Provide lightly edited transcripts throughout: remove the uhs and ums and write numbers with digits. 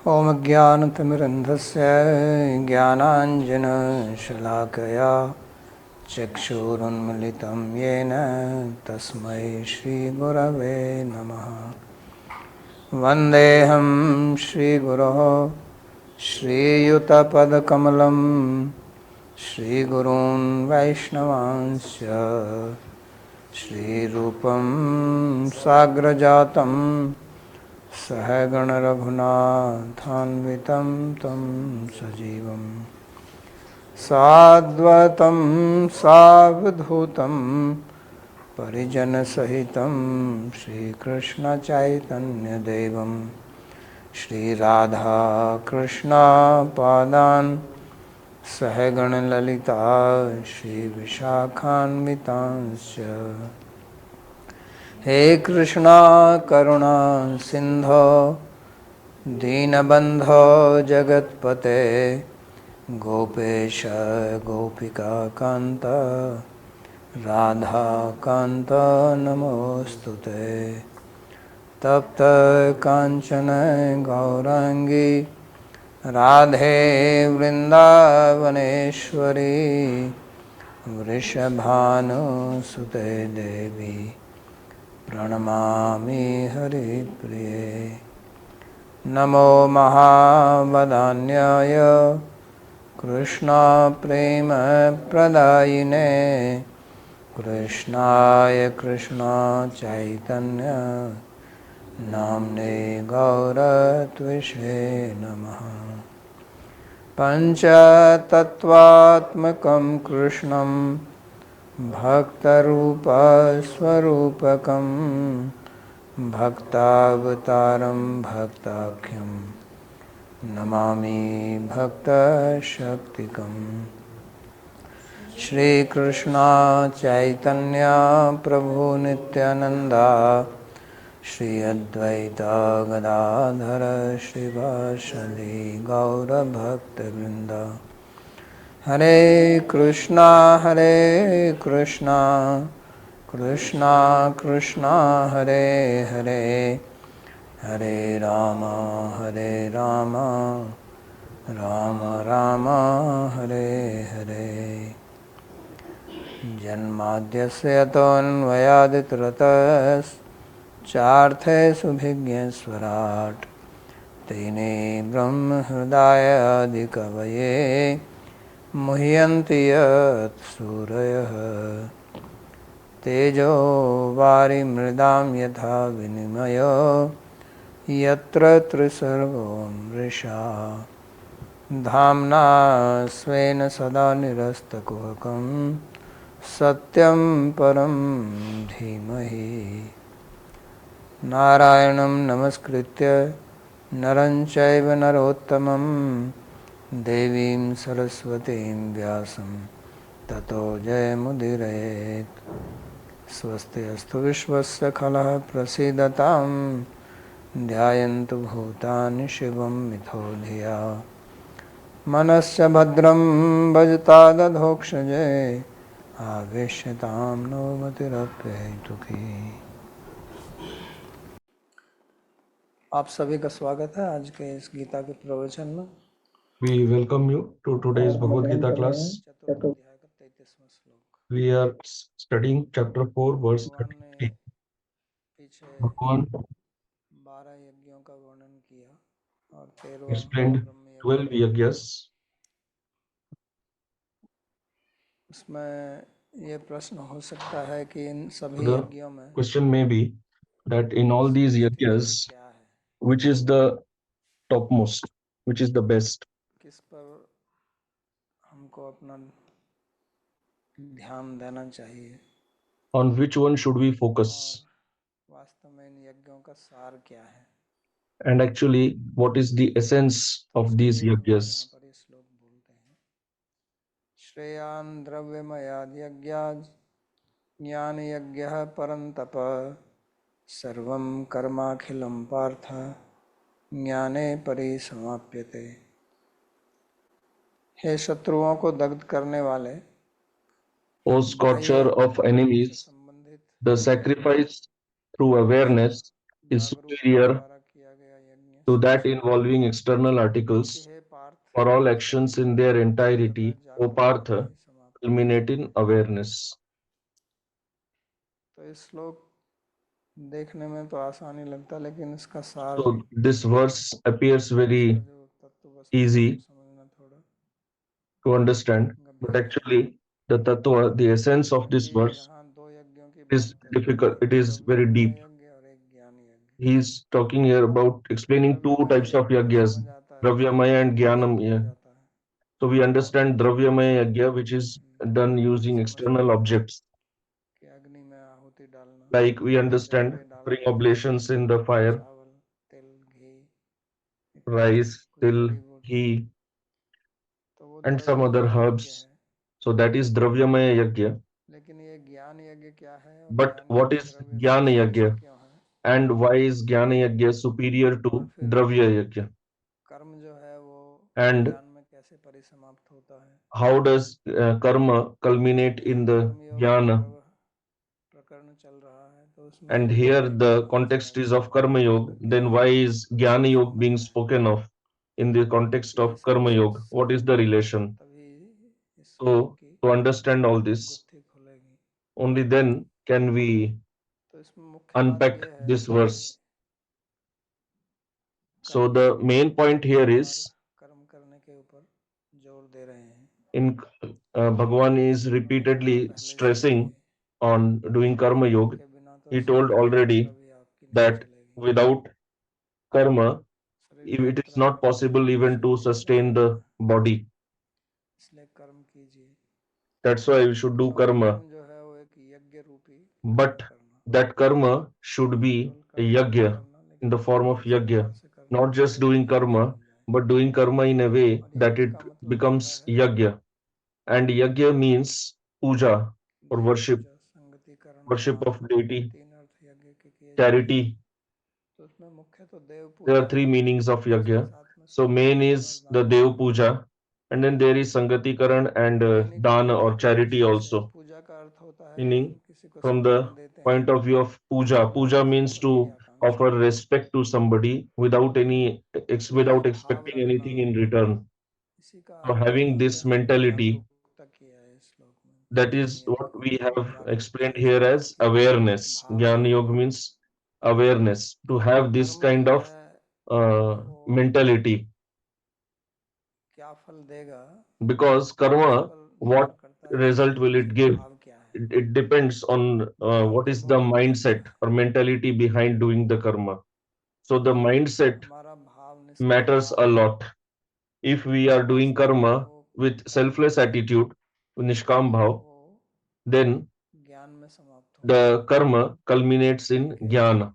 ॐ ज्ञानतिमिरन्धस्य ज्ञानाञ्जनशलाकया चक्षुरुन्मिलितं येन तस्मै श्रीगुरवे नमः। वन्देऽहं श्रीगुरोः श्रीयुतपदकमलं श्रीगुरून् वैष्णवांश्च श्रीरूपं साग्रजातं सहगणरघुनाथान्वितं तं सजीवं साद्वैतं सावधूतं परिजनसहितं श्रीकृष्णचैतन्यदेवं श्रीराधाकृष्णपादान् सहगणललिता श्रीविशाखान्वितांश्च। हे कृष्णा करुणा सिंधो दीनबंधो जगत्पते गोपेश गोपिका कांत राधा कांत नमोस्तुते। तप्त कांचन गौरांगी राधे वृंदावनेश्वरी वृषभानुसुते देवी प्रणमामि हरिप्रिये। नमो महावदान्याय कृष्णप्रेमप्रदायिने कृष्णाय कृष्णचैतन्य नाम्ने गौरत्विषे नमः। पञ्चतत्त्वात्मकं कृष्णं भक्तरूपस्वरूपकं भक्तावतारं भक्ताख्यं नमामि भक्तशक्तिकं। श्रीकृष्ण चैतन्य प्रभु नित्यानंदा श्री अद्वैता गदाधर श्रीवासदि गौरभक्तवृंद। हरे कृष्णा कृष्णा कृष्णा हरे हरे हरे राम राम राम हरे हरे। जन्माद्यस्य तोऽन्वयादितरतश्चार्थे सुभिज्ञस्वराट् तेने ब्रह्महृदायादिकवये मुह्यन्ति यत् सूरयः। तेजो वारिमृदां यथा विनिमयो यत्र त्रिसर्गो मृषा धाम्ना स्वेन सदा निरस्तकुहकं सत्यं परं धीमहि। नारायणं नमस्कृत्य नरं चैव नरोत्तमं देवीं सरस्वतीं व्यासं ततो जयमुदीरयेत्। स्वस्ति अस्तु विश्वस्य खलः प्रसीदतां ध्यायन्तु भूतानि शिवं मिथो धिया। मनस्य भद्रं भजतादधोक्षजे आवेश्यतां नो मतिरप्यहेतुकी। आप सभी का स्वागत है आज के इस गीता के प्रवचन में। We welcome you to today's Bhagavad Gita class. चतुर्थ अध्याय का 33वां श्लोक। We are studying chapter 4, verse भगवान ने 33. पीछे Bhagavan 12 यज्ञों का वर्णन किया और 13वां explained ब्रह्म यज्ञ 12 yagyas. उसमें ये प्रश्न हो सकता है कि इन सभी The यज्ञों में question may be that in all these yagyas, क्या है, which is the topmost, which is the best, किस पर हमको अपना ध्यान देना चाहिए on which one should we और focus, वास्तव में इन यज्ञों का सार क्या है। and actually what is the essence of these इसलिए भगवान yagyas. यहाँ पर ये श्लोक बोलते हैं। श्रेयान् द्रव्यमयाद् यज्ञात् ज्ञान यज्ञः परन्तप सर्वं कर्माखिलं पार्थ ज्ञाने परिसमाप्यते। हे शत्रुओं को दग्ध करने वाले, O scorcher of enemies, the sacrifice through awareness is जागरूकता superior द्वारा किया गया यज्ञ to that involving external कि articles, hey Partha for all actions in their entirety, अंततः O जागरूकता में Partha, ही समाप्त। culminate in awareness. तो इस श्लोक देखने में तो आसानी लगता है, लेकिन इसका सार, So this verse appears इसका very जो तत्व वस्तु easy समझना थोड़ा to understand, but गंभीर है। actually the tattva, the essence of this क्योंकि verse यहाँ दो यज्ञों की is बात करी है, difficult. It एक is very द्रव्यमय deep. यज्ञ और एक ज्ञान यज्ञ। He is talking here about explaining two द्रव्यमय types of यज्ञ में yagyas, समझ आता है Dravyamaya and कर्म किया Jnanamaya. जाता है, So we understand Dravyamaya yagya, which is done using समझते external हैं objects. कि अग्नि में आहुति डालना, Like we यज्ञ understand द्रव्य offering डालना, जैसे oblations in the fire, चावल, तिल, घी इत्यादि, rice, कुछ till, जड़ी बूटी, ghee, तो वो and some other द्रव्यमय यज्ञ herbs. है। So that is Dravyamaya yagya. लेकिन ये ज्ञान यज्ञ क्या है और But ज्ञान what यज्ञ is द्रव्य से Jnana श्रेष्ठ yagya? क्यों है? And why is Jnana yagya superior और to फिर Dravya yagya? कर्म जो है वो And ज्ञान में कैसे परिसमाप्त होता है? how does karma culminate यहाँ in the कर्मयोग jnana? प्रकरण चल रहा है, तो उसमें And ज्ञान here यज्ञ the कहाँ से आ context is गया, of karma yoga. उसका क्या Then why is jnana yoga being संबंध है? spoken of in the context तो ये of सब karma yoga? What is the समझेंगे relation? तभी इस श्लोक So की to understand all this, गुत्थी खुलेगी। only then can we तो इसमें मुख्य बात unpack यह है this कि verse. So कर्म the main point bar here bar is कर्म करने के ऊपर जोर दे रहे हैं, in Bhagavan is कहा repeatedly पहले से ही stressing कि on doing karma कर्म yoga. के बिना तो He शरीर told की यात्रा already भी आपकी नहीं that चलेगी। without karma, शरीर if it is यात्रा not possible even to शरीर चलता sustain रहता the है, body. इसलिए कर्म कीजिए। That's why we should do और karma. कर्म जो है वो एक यज्ञ रूपी कर्म But करना, that karma should be केवल a कर्ता नहीं yajna करना, in लेकिन the form of इस प्रकार yajna, से करना not कि just वो doing यज्ञ karma, बन जाए। but doing karma in a way और that यज्ञ it का मतलब होता becomes है yajna. And yajna means puja or Dev worship, Puja, संगतिकरण, worship दान, of deity, तीन अर्थ यज्ञ के किए जाते हैं। charity. तो उसमें मुख्य तो देव There पूजा are है, three meanings of उसके yajna. साथ में So main संगतिकरण और is the दान। Dev Puja, and then there is Sangati Karan and Dainik Dana Puja or की charity दृष्टि से also. पूजा का अर्थ होता है कि हम Meaning, किसी को from the सम्मान देते हैं point of view of puja, बिना puja किसी means फल की to आकांक्षा offer के। respect to somebody without any तो ये without भाव expecting रखना, anything in returन. इसी का So having यहाँ पे this हमने mentality, जागरूकता किया है इस श्लोक में, that ज्ञान is यज्ञ what को we have जागरूकता explained के here साथ as इसकी awareness. भावना Jnana हो। yoga means awareness, to क्योंकि have this कर्म जो kind of है वो mentality. क्या फल देगा Because इस karma, पर what निर्भर करता है कि result उसके will it पीछे give? भाव क्या है। It depends on भाव what के is the बहुत महत्व mindset है। or mentality behind doing the karma. So the mindset हमारा भाव निष्काम matters भाव a है, lot. If we are doing वास्तव में karma वो with कर्म selfless जो है attitude, nishkam bhav, वो then ज्ञान में समाप्त होगा। the karma culminates in क्योंकि jnana,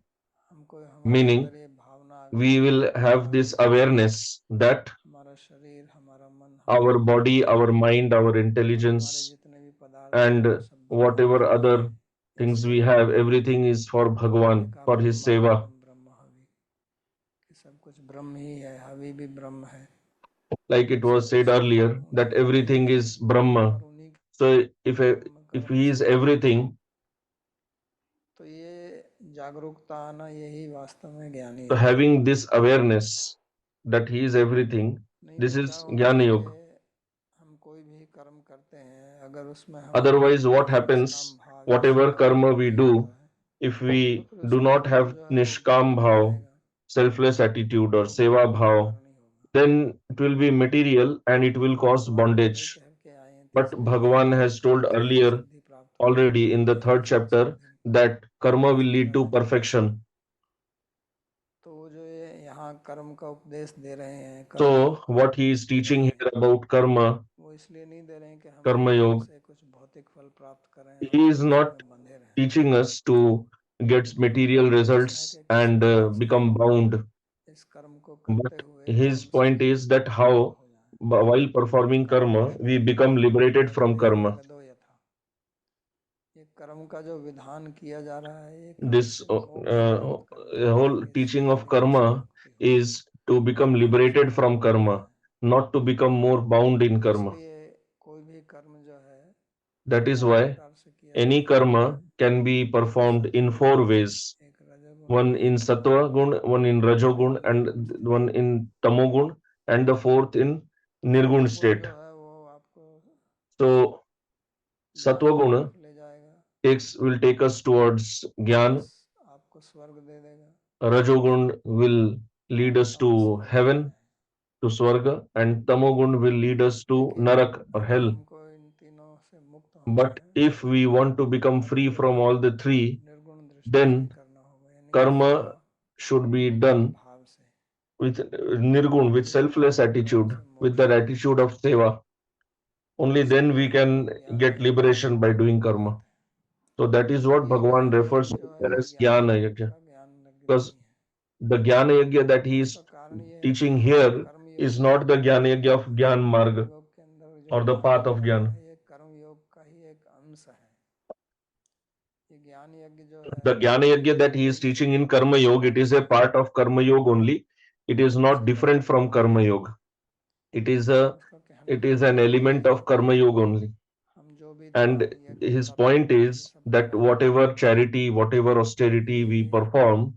हमको हमारे meaning अंदर ये भावना आ गई we है will have आ this गई है कि awareness that हमारा शरीर, हमारा मन, our हमारी body, बुद्धि our mind, our और हमारे intelligence, जितने भी पदार्थ हैं वो and सब भगवान whatever के लिए other हैं, things we इसलिए have, everything is for हमने Bhagwan, कहा for his seva. ब्रह्मार्पणम ब्रह्म हवि, कि सब कुछ ब्रह्म ही है, हवि भी ब्रह्म है, Like it was सब said उसका earlier, उन्हीं that का देन everything है is Brahma. और उन्हीं So के कर्म if कर्म he is से ही है। everything, तो ये जागरूकता आना, यही वास्तव में ज्ञानी so योग है। having this awareness that he is everything, नहीं this तो क्या is होता Jnana है कि Yoga. हम कोई भी कर्म करते हैं, अगर उसमें हमारे Otherwise, अंदर what ये निष्काम happens, भाव या whatever सेवा karma भाव we नहीं do, होता है, if तो we फिर do उसका not फल have जो है वो Nishkam नहीं Bhav, रहेगा, selfless attitude, or वो Seva बंधन का Bhav, कारण ही होगा। then it will be material and it will तो cause भगवान पहले ही bondage. कह के आए हैं But तीसरे अध्याय Bhagavan में has कि told कर्म से earlier सिद्धि प्राप्त होती है, already in the third कर्म से chapter Siddhi, that karma will इस lead तरह to से। perfection. तो वो जो ये यहाँ कर्म का उपदेश दे रहे हैं, कर्म So, योग का what he is उपदेश दे रहे teaching हैं, here about karma, वो इसलिए नहीं दे रहे हैं कि हम karma कर्म yoga, से कुछ भौतिक फल प्राप्त करें और he is फिर उसी not में बंधे रहें, teaching us to get material ऐसा है results कि किस and प्रकार से become हम bound. इस कर्म को But करते हुए his कर्म से point is that मुक्त how, हो जाएं। while performing karma, we become liberated from कर्तव्य karma. जगदो यथा, ये कर्म का जो विधान किया जा रहा है, ये कर्म This से मोक्ष प्राप्त करने के लिए, whole कि teaching इससे of भी कैसे karma मुक्ति हो, is to become कर्म से liberated कैसे from मुक्त हो karma, जाए। not to become more bound in तो karma. इसलिए कोई भी कर्म जो है That वो is चार why प्रकार से किया जा any सकता है। karma can be एक performed in सत्व four गुण, ways. एक रजोगुण, one in Sattva Gun, one in Rajogun, and one in Tamogun, and the fourth in Nirgun सत्वगुण state. जो है वो आपको So ज्ञान Sattva की Guna तरफ ले जाएगा, will take us towards Gyan. आपको स्वर्ग दे देगा, Rajogun will lead us Tamas to में heaven, जाना है। to Swarga, and Tamogun will lead us to लेकिन Narak or अगर hell. हमको इन तीनों से मुक्त होना But है if we want to become free तो from all the three, निर्गुण दृष्टि से then करना होगा, यानी कि सेवा karma should be done भाव से, with Nirgun, with selfless निष्काम भाव attitude, से with मोक्ष that होगा। attitude of seva. Only then इसीलिए we can ज्ञान get यज्ञ liberation by doing को karma. कहते हैं। So that is तो what ये Bhagavan refers यज्ञ to जो है here ये as ज्ञान Jnana मार्ग Yajna. का ज्ञान यज्ञ Because नहीं है। the Jnana Yajna that he उसका is कारण ये है कि teaching ये जो here कर्म is योग है, not the Jnana Yajna of Jnana Marg योग के अंदर जो or the ज्ञान path यज्ञ of हो रहा Jnana. है ये कर्म योग का ही एक अंश है। ये ज्ञान यज्ञ जो है The Jnana ये Yajna that कर्म he is योग से teaching in बिल्कुल Karma Yoga, it अलग is a है। part of Karma Yoga only. It is not इसका different from Karma Yoga. It is उसका कहने का an मतलब ये element है of Karma Yoga only. हम जो भी दान And यज्ञ his तप point ये is सब कर that रहे हैं whatever charity, whatever austerity we ये perform,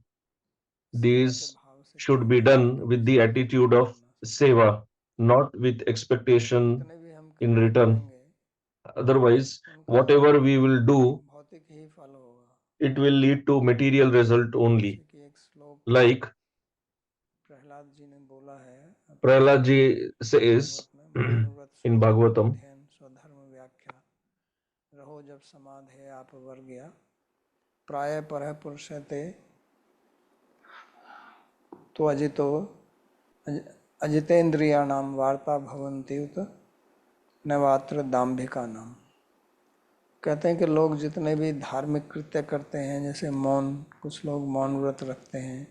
सेवा के these भाव से should करना be है, done निष्काम with the attitude of भावना से। seva, not with expectation जितने भी हम in कर्म return. करेंगे Otherwise, उनका whatever we will do, भौतिक ही फल होगा। it will lead to material result only. जैसे कि एक श्लोक Like प्रहलाद जी ने बोला है अपने Prahlad ji says भागवत में, मौनव्रत in स्वधर्म Bhagavatam, अध्ययन स्वधर्म व्याख्या रहो जब समाधे आप वर गया प्राय पर पुरुषते तो अजितो अजितेन्द्रियाणां वार्ता भवन्ति उत नवात्र दाम्भिका नाम। कहते हैं कि लोग जितने भी धार्मिक कृत्य करते हैं, जैसे मौन, कुछ लोग मौन व्रत रखते हैं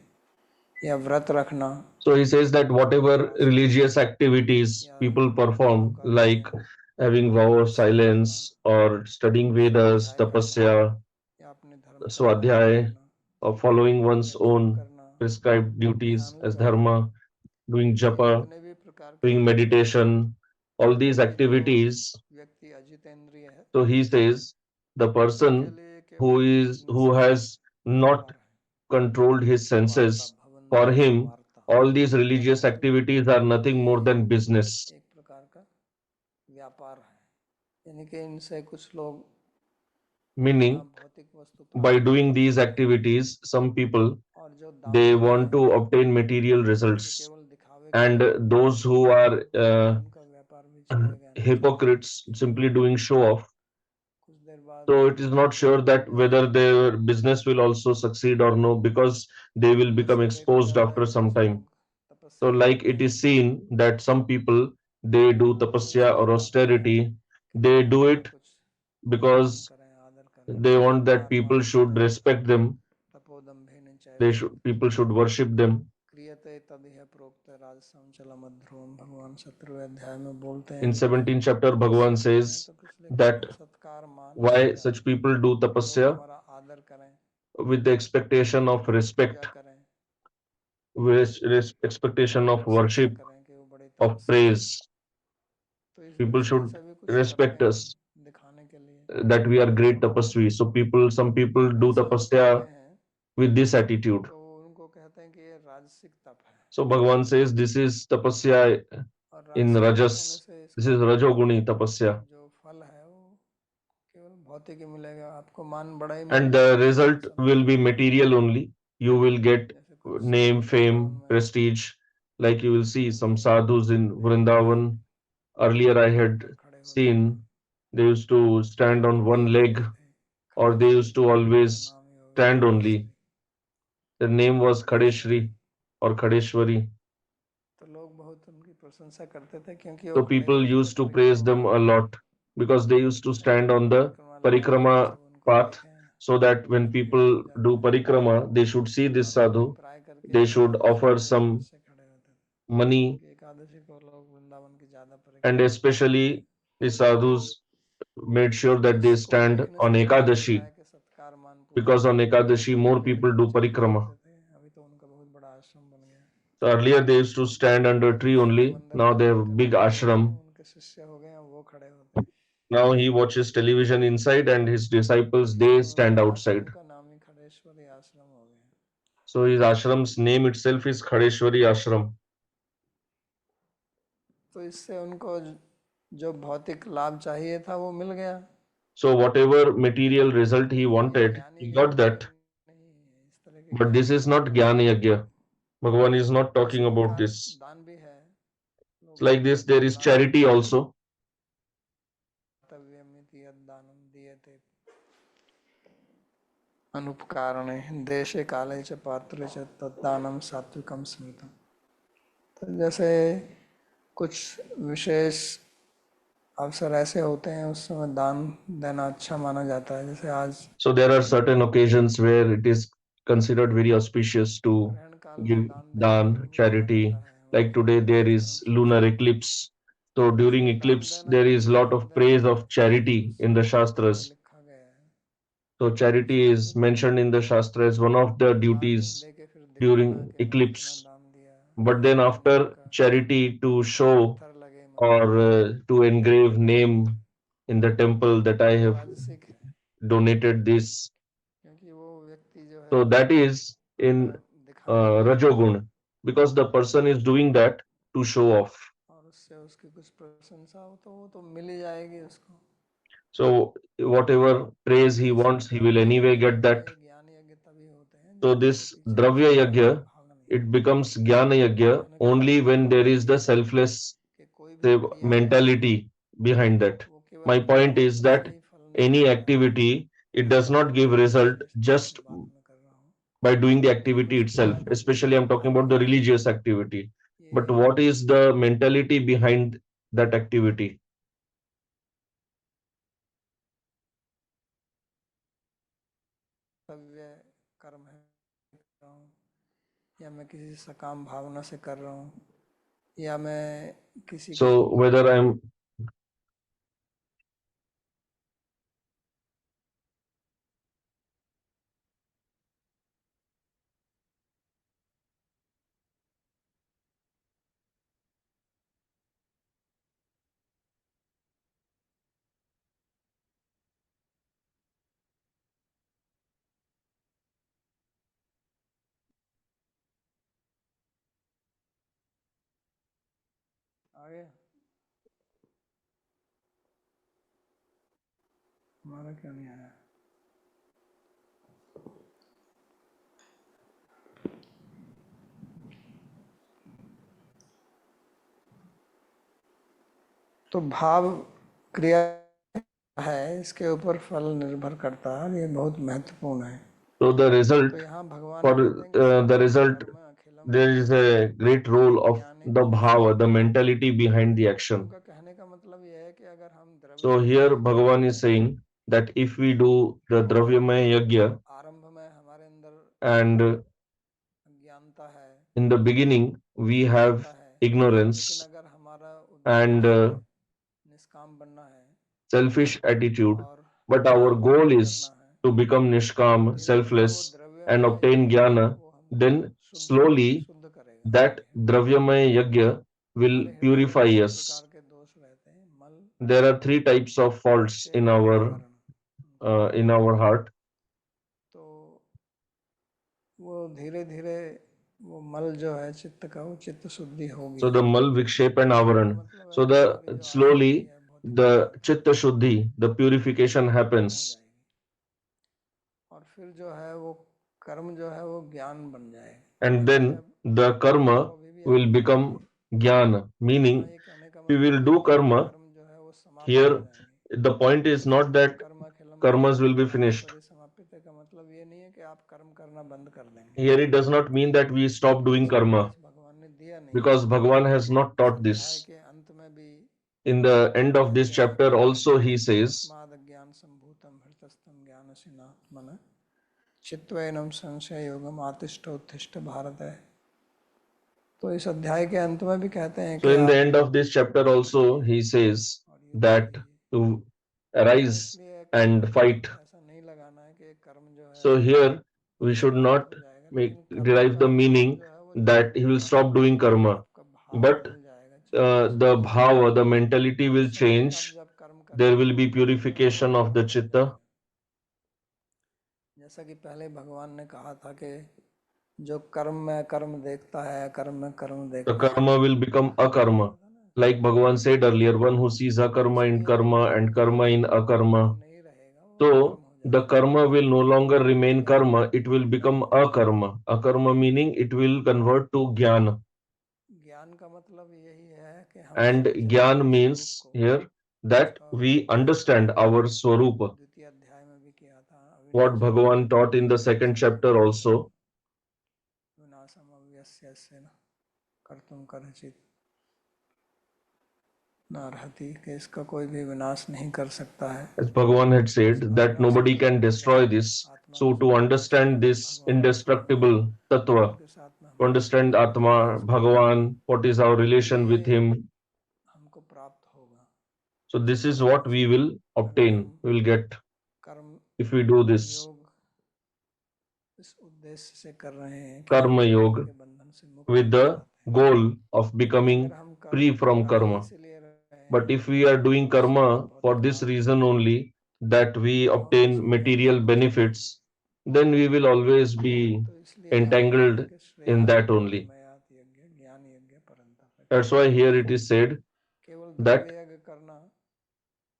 या व्रत रखना so he says that whatever या religious activities या people वेदों perform, का like अध्ययन, having vow of तपस्या करना, silence or studying Vedas, स्वाध्याय करना tapasya, या अपने धर्म का पालन swadhyay, करना or following या one's जप own करना prescribed या duties ध्यान as लगाना, dharma, doing ये japa, जितने भी प्रकार के doing कर्म हैं meditation, all these ये जो activities. व्यक्ति अजितेंद्रिय है So he says the उनके person लिए केवल एक who निषेध has not व्यापार है। controlled his वार्ता senses, for भवन्ति उत him, वार्ता, all these वार्ता religious का मतलब activities are nothing more ये than business. एक प्रकार का व्यापार है, यानी कि इनसे कुछ लोग अपना Meaning, भौतिक वस्तु by प्राप्त doing करना these चाहते हैं activities, some people और जो they दाम्भिक want हैं to obtain material ये results, केवल दिखावे के and लिए करते हैं, those who are तो उनका व्यापार भी चलेगा नहीं, hypocrites simply doing show off. कुछ देर बाद So it is not sure that जैसे whether their business will also succeed or no, because they will become जैसे देखा exposed जाता है after कि some कुछ time. लोग So तपस्या like करते it हैं is seen that some people they do तो tapasya इसलिए or चाहते हैं austerity, कि they लोग do उनका it कुछ सम्मान because करें, आदर करें, they want that आत्मा people should दीप्ते respect them, तपोदम्भेन they चैव should people should worship them. क्रियते तदिह प्रोक्त राजसं चलमध्रुवं, भगवान 17वें अध्याय में बोलते In हैं 17th chapter, तपस्या Bhagavan करते हैं says तो इसलिए कि that हमको सत्कार मान मिल why जाए, such people do लोग tapasya हमारा आदर करें, with the expectation of Puja respect, करें, with expectation हमारी of प्रशंसा worship, करें कि वो बड़े of तपस्वी हैं। praise. तो इस People दृष्टि should से भी कुछ करते respect हैं us, दिखाने के लिए, that we are great tapasvi. So some people do ऐसा जो करते tapasya हैं with this attitude. तो उनको कहते हैं कि ये राजसिक तप है, So Bhagavan says this is tapasya और in राजसिक तप होने Rajas. से This इसका is Rajoguni tapasya. जो फल है वो केवल भौतिक ही मिलेगा, आपको मान बड़ा ही And मिलेगा, the पद result will be सम्मान, material only. You will get जैसे कुछ name, साधु वृंदावन fame, में prestige. Like you will see some ये sadhus in देखा कि Vrindavan. Earlier I पैर had रखकर खड़े होते थे, seen they used to stand on दंड one leg, लगाते थे, or they Khadeshwari used to उनका always नाम ही होगा, stand only. Khadeshwari, Their name was Khadeshwari. Khadeshri or Khadeshwari. तो लोग बहुत उनकी प्रशंसा करते थे क्योंकि वो So खड़े people होकर के used to praise them परिक्रमा a lot because they used to stand on the परिक्रमा लगाते थे, parikrama सब उनको path, देखें, so that when सब भीड़ people हो do जाते parikrama, they should see और this वो sadhu, अभिप्राय करके they should एकादशी offer को some अवश्य खड़े होते थे, money, क्योंकि एकादशी को लोग वृंदावन की ज्यादा and परिक्रमा करते थे। especially the sadhus made sure तो that they इसको stand देखने on से पता चलता Ekadashi, है कि सत्कार मान पूर्वक because on लोग Ekadashi more पेड़ people के do नीचे खड़े parikrama. होते थे, अभी तो उनका बहुत बड़ा आश्रम बन गया, So earlier they used to stand under a tree Shiv only. मंदिर Now के they have भीतर big जो लोग हैं ashram. उनके शिष्य हो गए हैं, वो खड़े होते हैं, Now he watches television inside, and his disciples they तो stand उनके outside. आश्रम का नाम ही खड़ेश्वरी आश्रम हो गया। So his ashram's name itself is Khadeshwari Ashram. तो इससे उनको जो भौतिक लाभ चाहिए था वो मिल गया। So whatever material result he ये wanted, ज्ञानी he got यज्ञ that. नहीं है, इस तरह के But this is not Jnana Yajna. Bhagavan is not talking इस about प्रकार this. दान भी है। It's like this, there is charity also. कर्तव्यमिति यद्दानं दीयते अनुपकारणे देशे काले च पात्रे च तद्दानं सात्विकं स्मृतम्। तो जैसे कुछ विशेष अवसर ऐसे होते हैं उस समय दान देना अच्छा माना जाता है, जैसे आज So there are certain occasions where it is considered very auspicious to ग्रहण काल में give दान देना dan, माना charity. जाता है। Like today there is lunar eclipse. So during eclipse there is lot of praise of charity in the Shastras. लिखा गया है। So charity is mentioned in the Shastra as one of the duties दे के फिर दिखाना during कि मैं इतना eclipse. दान दिया, But then after charity, to show पत्थर लगे or to engrave name in the temple that I have राजसिक है, donated this. क्योंकि वो व्यक्ति जो है So that is in दिखाने के लिए Rajogun, because the person is doing that to show off. और उससे उसकी कुछ प्रशंसा हो तो वो तो मिल ही जाएगी उसको। So whatever praise he ये सब wants, he will द्रव्य anyway यज्ञ get जो है that. ये ज्ञान यज्ञ तभी होते हैं So जिनके this पीछे Dravya किसी Yajna, भावना नहीं it becomes Jnana Yajna कहने का only मतलब when there is the selfless कि कोई भी क्रिया है mentality behind that. वो केवल My point is फल that से ही फल नहीं any देता है। activity, it does not give result just बात में कर रहा हूँ by doing the कुछ activity itself. क्रिया करके Especially I'm talking about the religious activity. But ये what is the mentality behind that activity? कर्तव्य कर्म है कर रहा हूँ, या मैं किसी सकाम भावना से कर रहा हूँ, या मैं किसी के So whether I'm आगे हमारा क्यों नहीं आया। तो भाव क्रिया है, इसके ऊपर फल निर्भर करता है, ये बहुत महत्वपूर्ण है। so the result तो यहाँ भगवान for कहते हैं कि the result, कर्म अखिलम there is a great role of the bhava, the mentality behind the action. उनका कहने का मतलब ये है कि अगर हम द्रव्य So here Bhagavan is saying that if we do the Dravyamaya Yajna आरंभ में हमारे अंदर and अज्ञानता है, in the beginning we have लेकिन ignorance अगर हमारा and उद्देश्य निष्काम बनना है selfish attitude, और but our ज्ञान goal प्राप्त is करना है, to become nishkam, धीरे धीरे वो selfless द्रव्य and में obtain jnana, वो हमको then slowly शुद्ध करेगा। that Dravyamaya Yajna will हमारे हृदय purify में तीन us. प्रकार के दोष रहते हैं, मल, There are three types of faults in our heart. तो वो धीरे धीरे वो मल जो है चित्त का, वो चित्त शुद्धि होगी। So the mal, vikshep and avaran. So the slowly the chitta shuddhi, the purification happens, और फिर जो है वो कर्म जो है वो ज्ञान बन जाएगा, and then the karma will become jnana, meaning we will do karma. कर्म जो है वो समाप्त हो Here जाएंगे। the point is not that karmas will be finished. समाप्त का मतलब ये नहीं है कि आप कर्म करना बंद कर देंगे। Here it does not mean that we stop doing karma, भगवान ने दिया नहीं, because Bhagavan has not taught this. के अंत में भी In the end of this chapter also he says, ज्ञान संभूतम हृतस्थम ज्ञानसिनात्मन चित्वैनम संशय योगम आतिष्ठ उत्तिष्ठ भारत है। तो इस अध्याय के अंत में भी कहते हैं so कि in the आप end of this chapter also he says that to arise and fight. ऐसा नहीं लगाना है कि कर्म जो है So here we should not make derive the meaning that he will stop doing karma, but the bhava, the mentality will change. There will be purification of the chitta. जैसा कि पहले भगवान ने कहा था कि जो कर्म में कर्म देखता है, कर्म में कर्म the देखता है, karma will become akarma. Like Bhagavan said earlier, one who sees akarma in karma and karma in akarma. नहीं रहेगा, वो So कर्म हो the जाएगा। karma will no longer remain karma, it will become akarma. Akarma meaning it will convert to jnana. ज्ञान का मतलब यही है कि हम And समझें jnana अपने means स्वरूप को, here that जिसका we understand our swarupa. द्वितीय अध्याय में भी किया था, What अविनाशी Bhagavan taught in the second chapter also. विनाशम अव्यस्यस्य न कर्तुम करचित नारहति, कि इसका कोई भी विनाश नहीं कर सकता है। As Bhagavan had said, that nobody can destroy this. आत्मा So to understand this indestructible tattva, के साथ में to understand Atma, Bhagavan, what is our relation with him. हमको प्राप्त होगा। So this is what we will obtain, we will get कर्म if we do this. योग इस उद्देश्य से कर रहे हैं कि Karma हम yoga के बंधन से मुक्त with होना the चाहते हैं। goal of becoming अगर हम कर्म free from कर ही karma. इसलिए रहे हैं, But if we are doing karma for this reason only, that we obtain material benefits, then we will always be तो इसलिए यहाँ entangled कहते हैं कि in श्रेयान् that only. कर्मयात् यज्ञ ज्ञान यज्ञ परन्तप। That's why here it is said केवल that द्रव्य यज्ञ करना,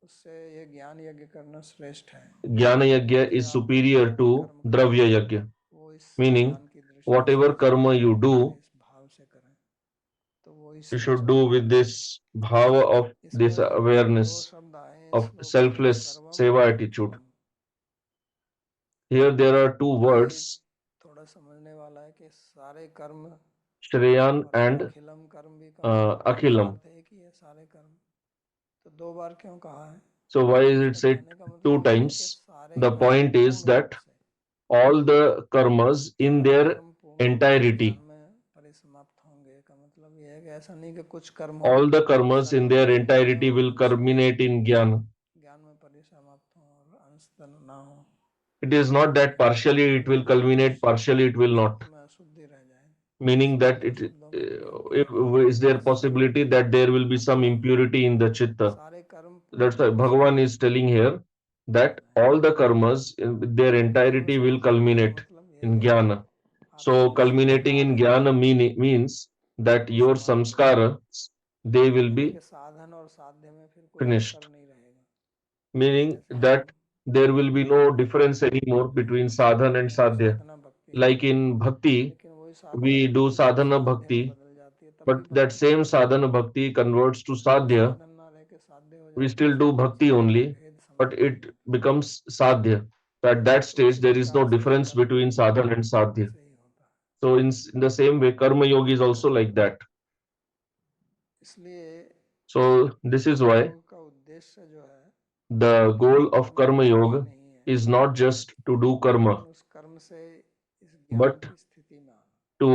उससे ये ज्ञान यज्ञ करना श्रेष्ठ है। Jnana Yajna is superior to Dravya Yajna, वो इस meaning ज्ञान की दृष्टि whatever से karma you do, इस भाव से करें, तो वो you इसलिए should do with this bhava of this इसमें दो awareness शब्द आए हैं of श्लोक में, selfless सर्वम seva और attitude. अखिलम। Here there are two ये words, थोड़ा समझने वाला है कि सारे कर्म Shreyan और and अखिलम कर्म भी का मतलब Akhilam. अर्थ एक ही है, सारे कर्म। तो दो बार क्यों कहा है? So why is it इसका said कहने का two मतलब ये है कि times? सारे The कर्म point is पूर्ण रूप that से, all the karmas in सारे their कर्म पूर्ण रूप से entirety, ज्ञान में परिसमाप्त होंगे का मतलब ये है कि ऐसा नहीं कि कुछ कर्म हो all the और karmas in their सर्वज्ञ ज्ञान entirety और will अंश culminate in jnana. ज्ञान में परिसमाप्त हो और अंश ना हो, It is not that partially it will culminate, partially it will not. में अशुद्धि रह जाए। Meaning इसलिए that दो it शब्दों का प्रयोग किया is there possibility that there will be some impurity in the chitta. सारे कर्म That's why Bhagavan is telling here that all the karmas in their entirety will culminate in jnana. So culminating in jnana means that your samskaras, they will be साधन और साध्य में फिर कोई finished. अंतर नहीं रहेगा, Meaning that there will be no difference anymore between sadhana and sadhya. साधना भक्ति है, Like in bhakti, लेकिन वही we साधना do भक्ति sadhana साध्य में bhakti, बदल जाती है, तब भी but that भक्ति same sadhana bhakti converts to sadhya. साधन ना रह के साध्य हो We जाता है, still do bhakti only, भेद but समझ it becomes sadhya. So at that तो stage, उसी there is no प्रकार से difference कर्म between sadhana and sadhya. ऐसे ही होता है। So in the same way, karma yoga is also like that. इसलिए So this is why योग का उद्देश्य जो है the goal of karma करना ही yoga नहीं है, is not just to do karma, लेकिन उस कर्म से इस ज्ञान but की स्थिति में आना। to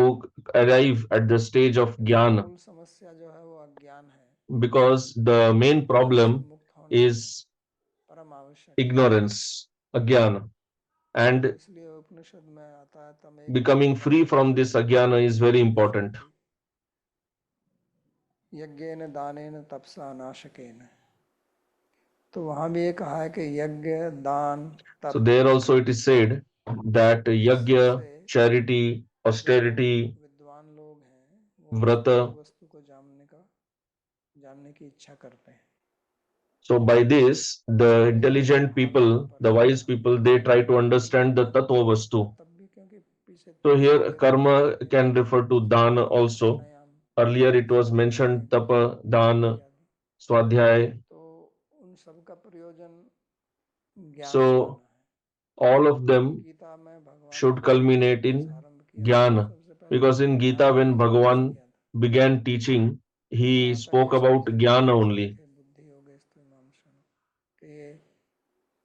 arrive at the stage of jnana, मूल समस्या जो है वो अज्ञान है, because the main problem मुक्त होना is परम आवश्यक है। ignorance, ajnana, and इसलिए उपनिषद में आता है तम becoming free from this ajnana is very important. यज्ञेन दानेन तपसा नाशकेन, तो वहां भी ये कहा है कि यज्ञ दान So तप there also it is said that yajna, charity, austerity, विद्वान लोग हैं वो vrata. वस्तु को जानने की इच्छा करते हैं। So by this, the intelligent people, the wise people, they try to understand the tattva vastu. तब भी क्योंकि पीछे So तप here शब्द karma can refer to dana also. Earlier it was mentioned tapa, dana, swadhyay. तो उन सब का प्रयोजन ज्ञान में So लाना है। all of them गीता में भगवान ने should culminate in आरंभ किया jnana. सबसे पहले Because in Gita, when Bhagavan began teaching, he spoke about jnana only. बुद्धि योगेस्तु इमाम शृणु, कि ये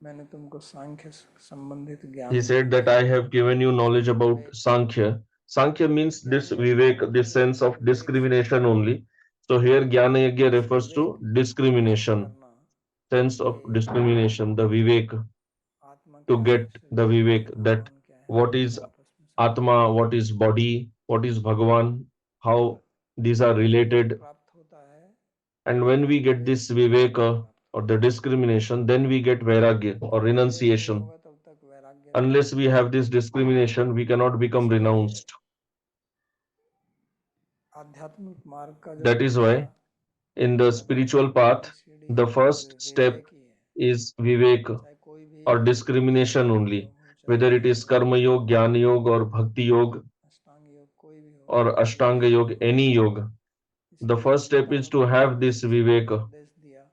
मैंने तुमको सांख्य संबंधित ज्ञान He said that I have given you knowledge about Sankhya. Sankhya means this Vivek, this sense of discrimination only. So here Jnana Yajna refers to discrimination, sense of discrimination, the Vivek, आत्मा to क्या है, get the शरीर क्या Vivek, है, that भगवान क्या है, what is आपस में Atma, what is body, what is Bhagavan, how these are related. प्राप्त होता है। And when we get this Viveka or the discrimination, then we get Vairagya or renunciation. तब तक वैराग्य Unless we have this discrimination, we cannot become renounced. आध्यात्मिक मार्ग का जो That is why in the spiritual path, the first step is vivek चाहे कोई भी or discrimination only, whether it is karma yoga, jnana yoga, or bhakti yoga अष्टांग योग कोई भी हो, or ashtanga yoga, any yoga. The first step is to have this viveka. उपदेश दिया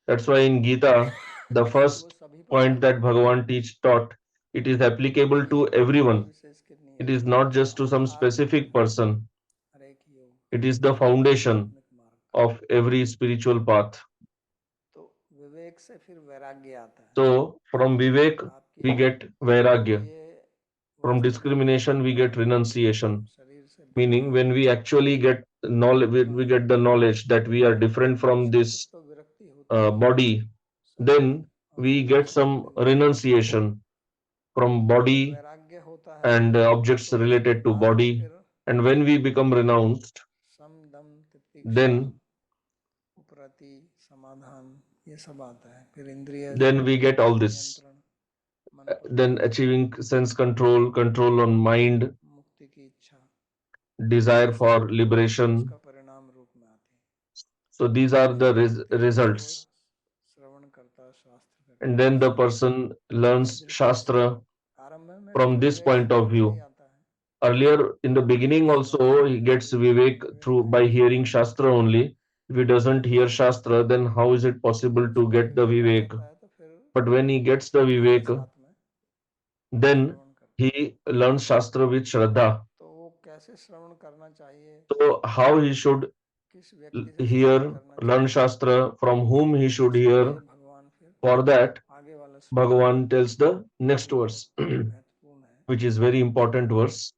That's why in Gita, the वो first सभी पर point that Bhagavan taught, it is applicable to everyone. विशेष के नहीं It है, is not just to some specific person. हर एक योग It is the foundation मार्ग of every spiritual path. तो विवेक से फिर वैराग्य आता है So from Vivek, आपकी we get Vairagya. ये From discrimination, we get renunciation. शरीर से Meaning, when we actually get knowledge, we get the knowledge that we are different from this तो विरक्ति होती body, then we get some renunciation from body वैराग्य होता है and objects related to body. And when we become renounced, सम दम then उपरति समाधान ये सब आता है फिर इंद्रिय then we get all this. Then achieving sense control, control on mind, मुक्ति की इच्छा desire for liberation. का परिणाम रूप में आती है So these are the results. श्रवण करता शास्त्र And then the person learns Shastra आरंभ में from this point of view. Earlier, in the beginning also, he gets Vivek through by hearing Shastra only. If he doesn't hear Shastra, then how is it possible to get the Vivek? But when he gets the Vivek, then he learns Shastra with Shraddha. तो वो कैसे श्रवण करना चाहिए So how he should किस व्यक्ति से hear, learn Shastra, from whom he should hear. भगवान फिर For that, आगे वाला Bhagavan tells the next verse, महत्वपूर्ण है which is very important verse.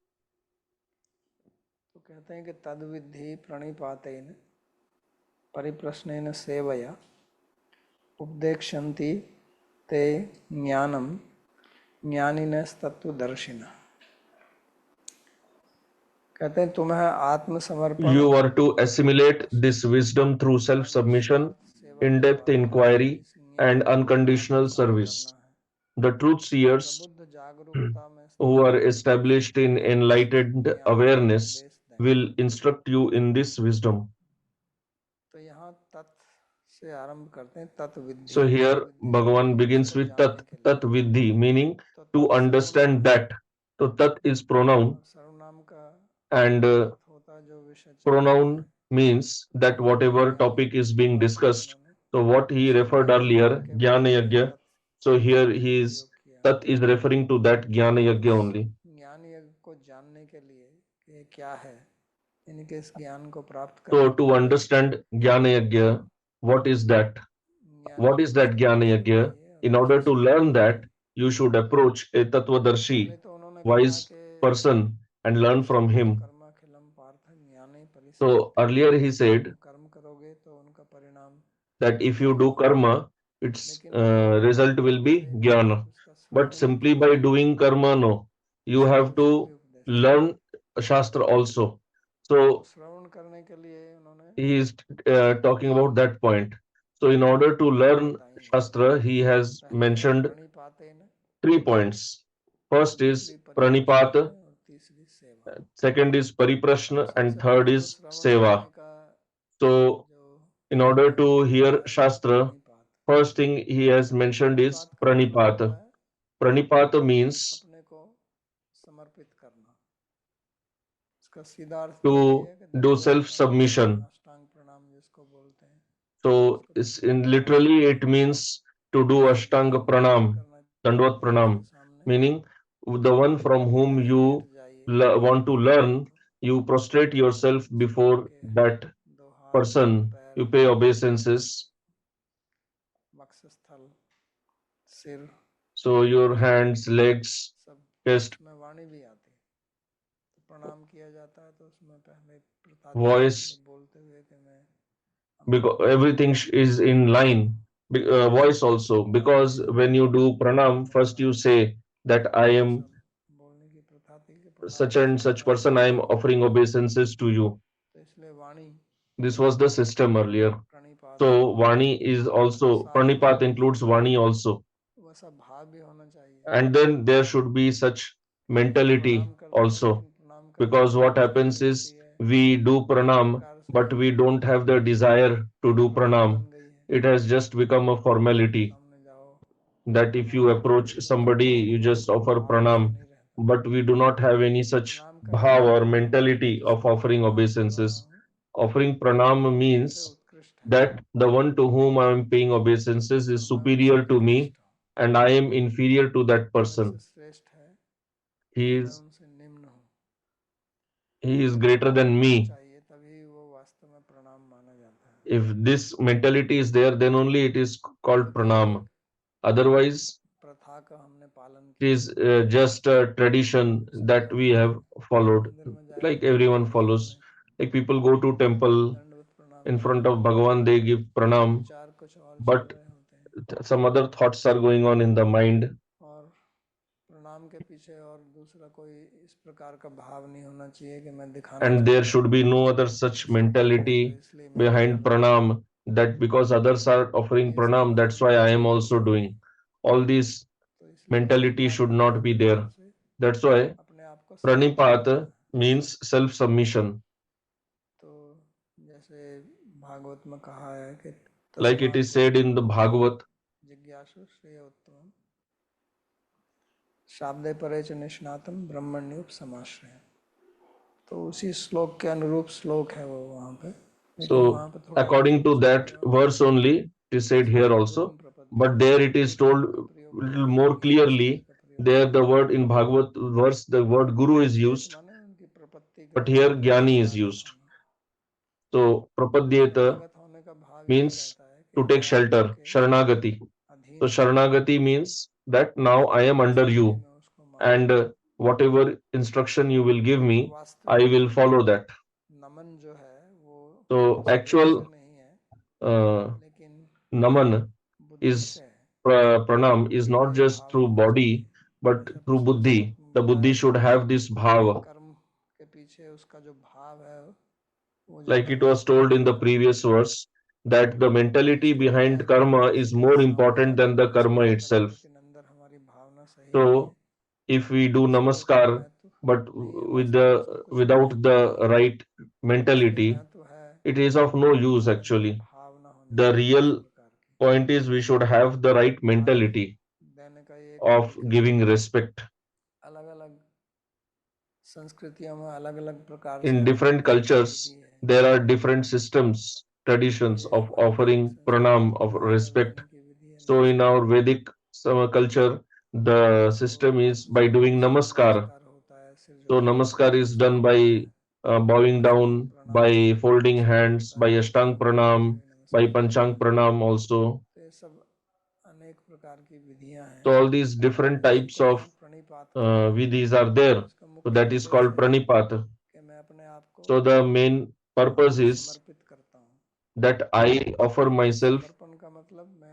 तो कहते हैं कि तद्विधि प्रणिपातेन परिप्रश्नेन सेवया उपदेक्षन्ति ते ज्ञानम ज्ञानिनस्तत्वदर्शिनः कहते हैं तुम्हें आत्मसमर्पण You are to assimilate this wisdom through self-submission, in-depth inquiry, and unconditional service. The truth seers Buddha जागरूकता में who are established in enlightened awareness will instruct you in this wisdom. तो यहाँ तत् से आरंभ करते हैं तत्विद्धि So here Bhagavan begins with tat, tat vidhi, meaning to understand that. So tat is pronoun, सर्वनाम का and होता है जो विषय pronoun means that whatever topic is being discussed. So what he referred earlier, Jnana Yajna. So here he is, tat is referring to that Jnana Yajna only. ज्ञान यज्ञ को जानने के लिए कि ये क्या है इनके इस ज्ञान को प्राप्त So to understand Jnana Yajna, what is that? What is that Jnana Yajna? In order to learn that, you should approach a Tattvadarshi, wise person, and learn from him. So earlier he said कर्म करोगे तो उनका परिणाम that if you do karma, its result will be jnana. But simply by doing karma, no. You have to learn Shastra also. So श्रवण करने के लिए उन्होंने he is talking about that point. So in order to learn Shastra, he has mentioned प्रणिपातेन 3 points. First is pranipata, और तीसरी सेवा second is pariprashna, and third is seva. So in order to hear Shastra, first thing he has mentioned is pranipata. Pranipata means अपने को समर्पित करना इसका सीधा अर्थ to यही है कि do self-submission. अष्टांग प्रणाम जिसको बोलते हैं So literally it means to do Ashtanga Pranam, Dandvat Pranam, meaning the one from whom you want to learn, you prostrate yourself before that person, you pay obeisances. वक्षस्थल सिर So your hands, legs, सब chest, में वाणी भी आती है तो प्रणाम किया जाता है तो उसमें पहले voice, बोलते हुए कि मैं because everything is in line. Voice also, because when you do pranam, first you say that I am बोलने की प्रथा थी कि such and such person, I am offering obeisances to you. तो इसलिए वाणी This was the system earlier. प्रणिपात So Vani is also, Pranipat includes Vani also. वैसा भाव भी होना चाहिए And then there should be such mentality also. Because what happens is we do pranam, but we don't have the desire to do pranam. It has just become a formality that if you approach somebody, you just offer pranam, but we do not have any such bhav or mentality of offering obeisances. Offering pranam means that the one to whom I am paying obeisances is superior to me and I am inferior to that person. He is he is greater than me. If this mentality is there, then only it is called pranam. Otherwise, it is just a tradition that we have followed, like everyone follows. Like people go to temple in front of Bhagavan, they give pranam, but some other thoughts are going on in the mind, and there should be no other such mentality behind pranam that because others are offering pranam, that's why I am also doing. All these mentality should not be there. That's why Pranipat means self submission. Like it is said in the Bhagavat, शाब्दे परे च निष्णातम ब्रह्मण्योप समाश्रय। तो उसी श्लोक के अनुरूप श्लोक है वो वहाँ पे, लेकिन so वहाँ पे थोड़ा according to that verse only, it is said here also, but there it is told little more clearly. There the word in Bhagavat verse, the word guru is used, but here jnani is used. So prapadyeta means to take shelter, sharanagati. So sharanagati means that now I am under you, and whatever instruction you will give me, I will follow that. So actual naman is pranam is not just through body but through buddhi. The buddhi should have this bhava, like it was told in the previous verse, that the mentality behind karma is more important than the karma itself. So if we do namaskar but without the right mentality, it is of no use actually. The real point is we should have the right mentality of giving respect. In different cultures, there are different systems, traditions of offering pranam, of respect. So in our Vedic culture, the system is by doing namaskar. So namaskar is done by bowing down, by folding hands, by ashtang pranam, by panchang pranam also. So all these different types of vidhis are there. So that is called pranipata. So the main purpose is that I offer myself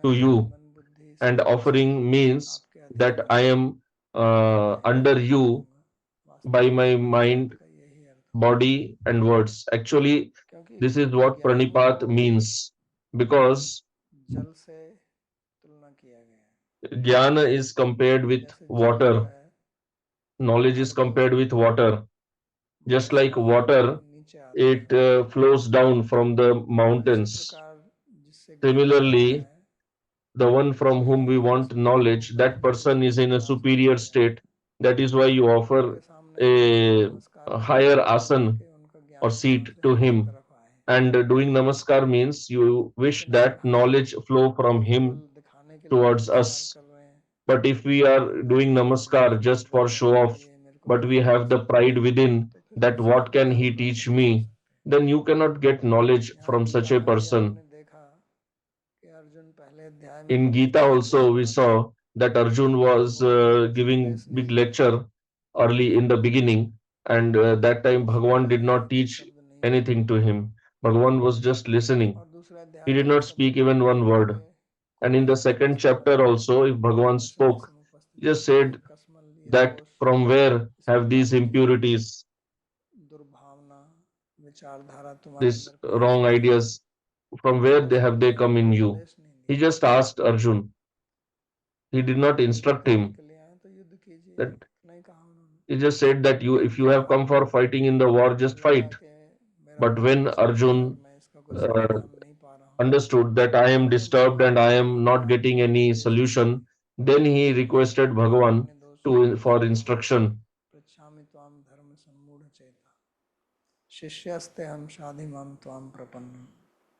to you, and offering means that I am under you by my mind, body, and words. Actually, this is what pranipat means, because jnana is compared with water, knowledge is compared with water. Just like water, it flows down from the mountains. Similarly, the one from whom we want knowledge, that person is in a superior state. That is why you offer a higher asan or seat to him. And doing namaskar means you wish that knowledge flow from him towards us. But if we are doing namaskar just for show off, but we have the pride within that what can he teach me, then you cannot get knowledge from such a person. In Gita also we saw that Arjun was giving big lecture early in the beginning, and that time Bhagavan did not teach anything to him. Bhagavan was just listening. He did not speak even one word. And in the second chapter also, if Bhagavan spoke, he just said that from where have these impurities, these wrong ideas, from where they come in you? He just asked Arjun. He did not instruct him. That he just said that you, if you have come for fighting in the war, just fight. But when Arjun मैं इसका कोई समाधान नहीं पा रहा हूँ, understood that I am disturbed and I am not getting any solution, then he requested Bhagavan for instruction. पृच्छामि त्वां धर्म सम्मूढ़ चेता शिष्यस्ते हम शाधि माम त्वां प्रपन्नम।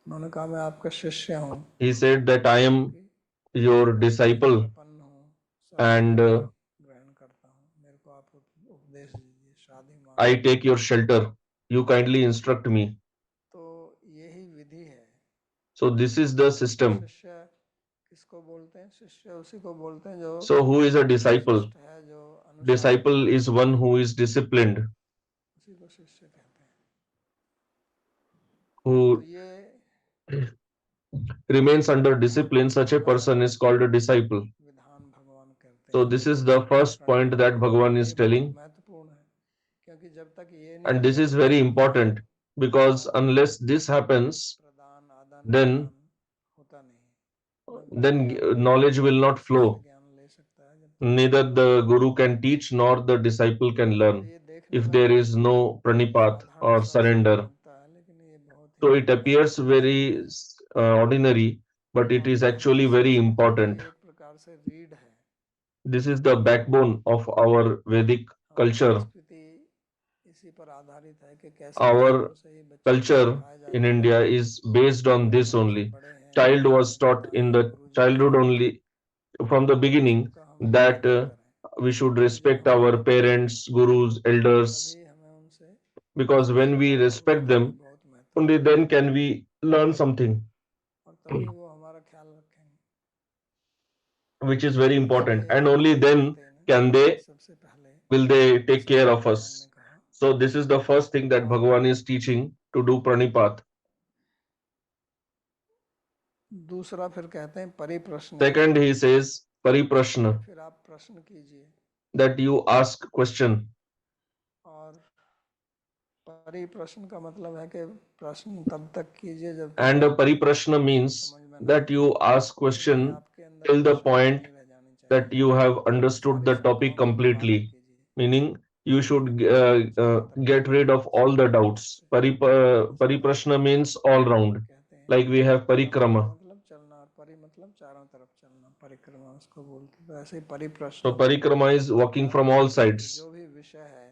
उन्होंने कहा मैं आपका शिष्य हूँ, He said that I am your disciple प्रपन्न हूँ, सब and ग्रहण करता हूँ, मेरे को आप उपदेश दीजिए, शाधि माम। I take your shelter. You kindly instruct me. तो यही विधि है। So this is the system. शिष्य किसको बोलते हैं? शिष्य उसी को बोलते हैं जो So who is a disciple? शिष्ट है, जो अनुशासित Disciple है, is one who is disciplined, उसी को शिष्य कहते हैं। तो who ये remains under discipline. Such a person is called a disciple. विधान भगवान करते So हैं। this is the first point that Bhagavan is ये बहुत telling, महत्वपूर्ण है, क्योंकि जब तक ये नहीं and this is very important because unless this happens, प्रदान आदान then प्रदान होता नहीं, knowledge will not flow. ज्ञान ले सकता है जब तक Neither the guru can teach nor the disciple can learn ये देखने if में there बहुत is no pranipat साधारण or सा surrender. लगता है, लेकिन ये बहुत So he it appears very ordinary, but it is actually very important. एक प्रकार से रीढ़ है। This is the backbone of our Vedic हमारी culture. संस्कृति इसी पर आधारित है कि कैसे Our बचपन से ही बच्चे को culture सिखाया in जाता है India is based on this हम only. से बड़े हैं, Child was हमारे taught पिता in हैं, the गुरुजी childhood हैं, only from the beginning उनका हम that आदर करें। we should जब respect हम our उनका parents, gurus, elders, तभी हमें उनसे because when we सीखना और respect उनका भी them, बहुत महत्व only है, then can we learn something, और तभी वो हमारा ख्याल रखेंगे। which is very important, इसलिए and only then कहते हैं ना, can they सबसे पहले will they take जैसा कि care of भगवान us. ने कहा। So this is the first thing that और Bhagavan is teaching, to do pranipat. दूसरा फिर कहते हैं परिप्रश्न। Second, he says pariprashna, फिर आप प्रश्न कीजिए, that you ask question. और परिप्रश्न का मतलब है कि प्रश्न तब तक कीजिए जब तक And आपको pariprashna means समझ में ना that you ask यानी question आपके अंदर till कोई the शंका point नहीं रह जानी that चाहिए। you have understood सारी the topic शंकाओं का निवारण completely. कीजिए, Meaning you should चारों तरफ get से rid of all the doubts. Pariprashna means all round. कहते हैं। Like we have क्रमण का parikrama. मतलब चलना, और परि मतलब चारों तरफ चलना, परिक्रमा उसको बोलते हैं। तो ऐसे ही परिप्रश्न, So parikrama is walking चारों from all तरफ से sides. जो भी विषय है,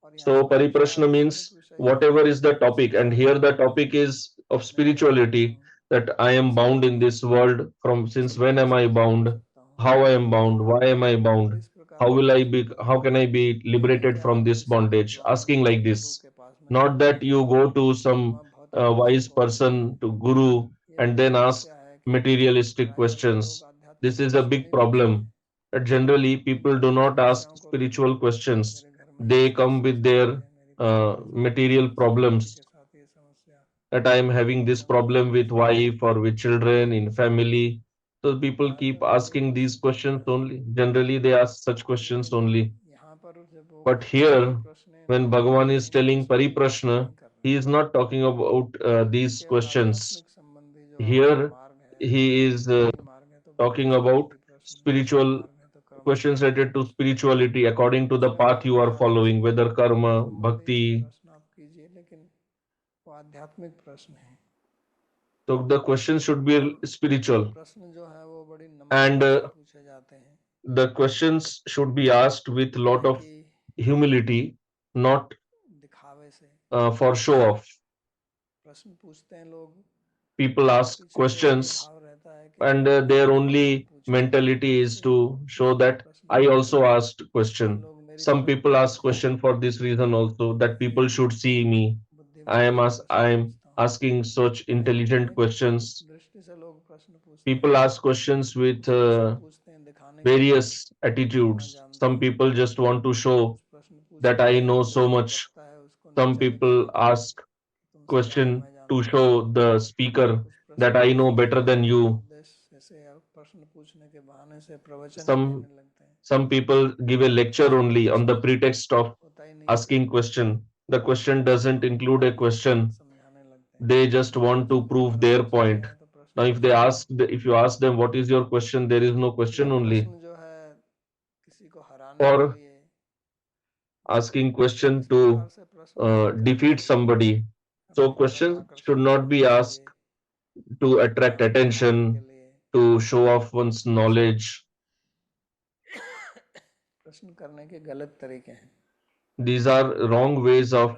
और यहाँ So पर विषय pariprashna means आध्यात्मिक विषय ही whatever नहीं है, is the topic, and संसार here के the विषय topic भी is of मैं क्या करता spirituality, हूँ, that I am कैसे bound in रहता this हूँ, world from since सबको when am कैसे I ठीक कर bound, सकता हूँ, how I am bound, why am I bound, तो इस प्रकार के प्रश्न जो how हैं, can I be ये नहीं liberated कि from आप this किसी bondage, विद्वान asking like गुरु this. के पास में Not जाते that हैं, you go to some वहाँ भौतिक wise दृष्टिकोण से person, to guru, ये and बड़ी then ask समस्या है कि materialistic प्राय questions. लोग This आध्यात्मिक is a प्रश्न big नहीं पूछते problem. हैं। That generally people do उनकी not ask समस्याओं को spiritual questions. मेरे घर में ये They come समस्या with चल their रही है, मेरी पत्नी के साथ ये material समस्या, problems, पति के साथ ये समस्या, that I am having ये this समस्या, problem वो with समस्या। wife or with children in family. So people प्राय keep तो लोग यही asking these प्रश्न questions पूछते रहते only. हैं, Generally, they ask such questions लेकिन only. यहाँ पर जब वो But कहते हैं here, परिप्रश्न, तो when वो Bhagavan is इन telling प्रश्नों की बात pariprashna, नहीं कर रहे he हैं। is not talking about ये these केवल questions. आध्यात्मिक संबंधी जो हमारा Here, मार्ग है, he is भक्ति मार्ग है, तो talking उसका about परिप्रश्न है, ज्ञान spiritual मार्ग है तो कर्म questions related to परिप्रश्न है। spirituality according to the इसमें path कोई you are धार्मिक following, whether karma, संबंधी bhakti. प्रश्न आप कीजिए, लेकिन वो आध्यात्मिक प्रश्न है। So the questions should be और spiritual, प्रश्न जो है वो बड़ी and नम्रता से पूछे जाते हैं, the questions should be asked with lot नहीं of कि humility, not दिखावे से। for show off. प्रश्न पूछते हैं लोग, People ask पीछे से ये questions, भाव रहता है कि and मैं their भी प्रश्न only पूछूं, mentality is इससे to show ये लोग that प्रश्न I पूछते also हैं asked कि question. लोग मेरी Some तरफ people ask देखें, question for this reason also, that people should see me. बुद्धिमान से प्रश्न I am पूछता हूँ। asking such तो एक intelligent एक questions. दृष्टि से लोग प्रश्न पूछते People हैं, ask questions with कुछ प्रश्न पूछते हैं दिखाने के लिए various कि मैं इतना attitudes. जानता Some हूँ, people just want to show कुछ प्रश्न that पूछते I हैं know कि so जो much. वक्ता है उसको Some नीचा people दिखाने के लिए, ask कि तुमसे ज़्यादा question मैं to जानता हूँ। show the speaker कुछ that प्रश्न I know पूछते better हैं than you. उद्देश्य से, या प्रश्न पूछने के बहाने से प्रवचन ही Some देने लगते हैं, some people give a lecture जिसका only on the उद्देश्य pretext of होता ही नहीं है, asking question. The question doesn't include a अपनी बात question. समझाने लगते हैं। They just want to जब prove हमारा their कुछ नहीं point. है तो प्रश्न Now, if they पूछते हैं, ask, if you ask them what is your question, there is no या question only. प्रश्न जो है किसी को हराने के Or लिए, asking question इस to प्रकार से प्रश्न जो होते हैं defeat वो somebody. So questions should not be asked to attract attention, to show off one's knowledge. प्रश्न करने के गलत तरीके हैं. These are wrong ways of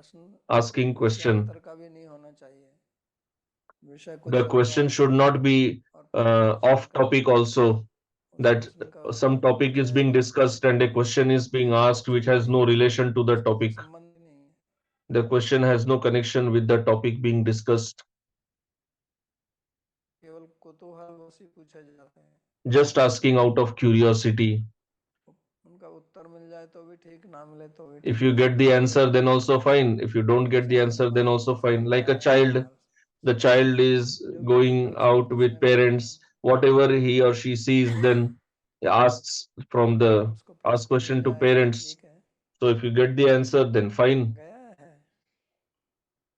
asking question. विषयांतर का भी नहीं होना चाहिए. विषय कुछ The और question है should not be और प्रश्न off का topic also, उस that प्रश्न का some topic is being discussed and a question is being asked which has no relation to the topic. संबंध ही नहीं है. The question has no connection with the topic being discussed. केवल कुतूहलवश ही पूछे जाते हैं. Just asking out of curiosity. उनका उत्तर मिल जाए तो भी ठीक, ना मिले तो भी If ठीक. you get the answer, then also fine. If you don't get the answer, then also fine. Like a child, the child is going out with parents. Whatever he or she sees, then asks from the ask question to parents. ठीक है. So if you get the answer, then fine. गया है,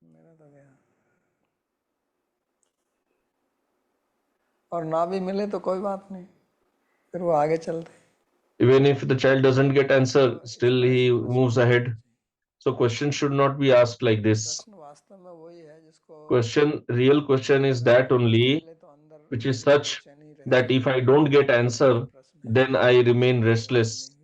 मेरा तो गया. और ना भी मिले तो कोई बात नहीं, फिर वो आगे चलते. Even if the child doesn't get answer, still he moves ahead. So question should not be asked like this. प्रश्न वास्तव में वही है जिसको Question, real question is that only मिले तो अंदर which is such बेचैनी रहती that if I don't get answer, then I remain restless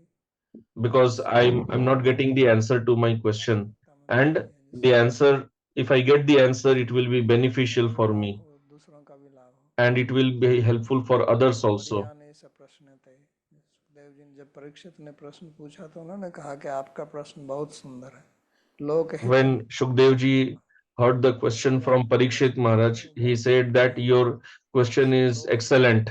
because I'm not getting the answer to my question. And the answer, if I get the answer, it will be beneficial for me दूसरों का भी लाभ हो. and it will be helpful for others also. बढ़िया ने ऐसा प्रश्न थे. सुखदेव जी ने जब परीक्षित ने प्रश्न पूछा तो उन्होंने कहा कि आपका प्रश्न बहुत सुंदर है. लोक हित When Shukdev ji heard the question from Parikshit Maharaj, he said that your question is excellent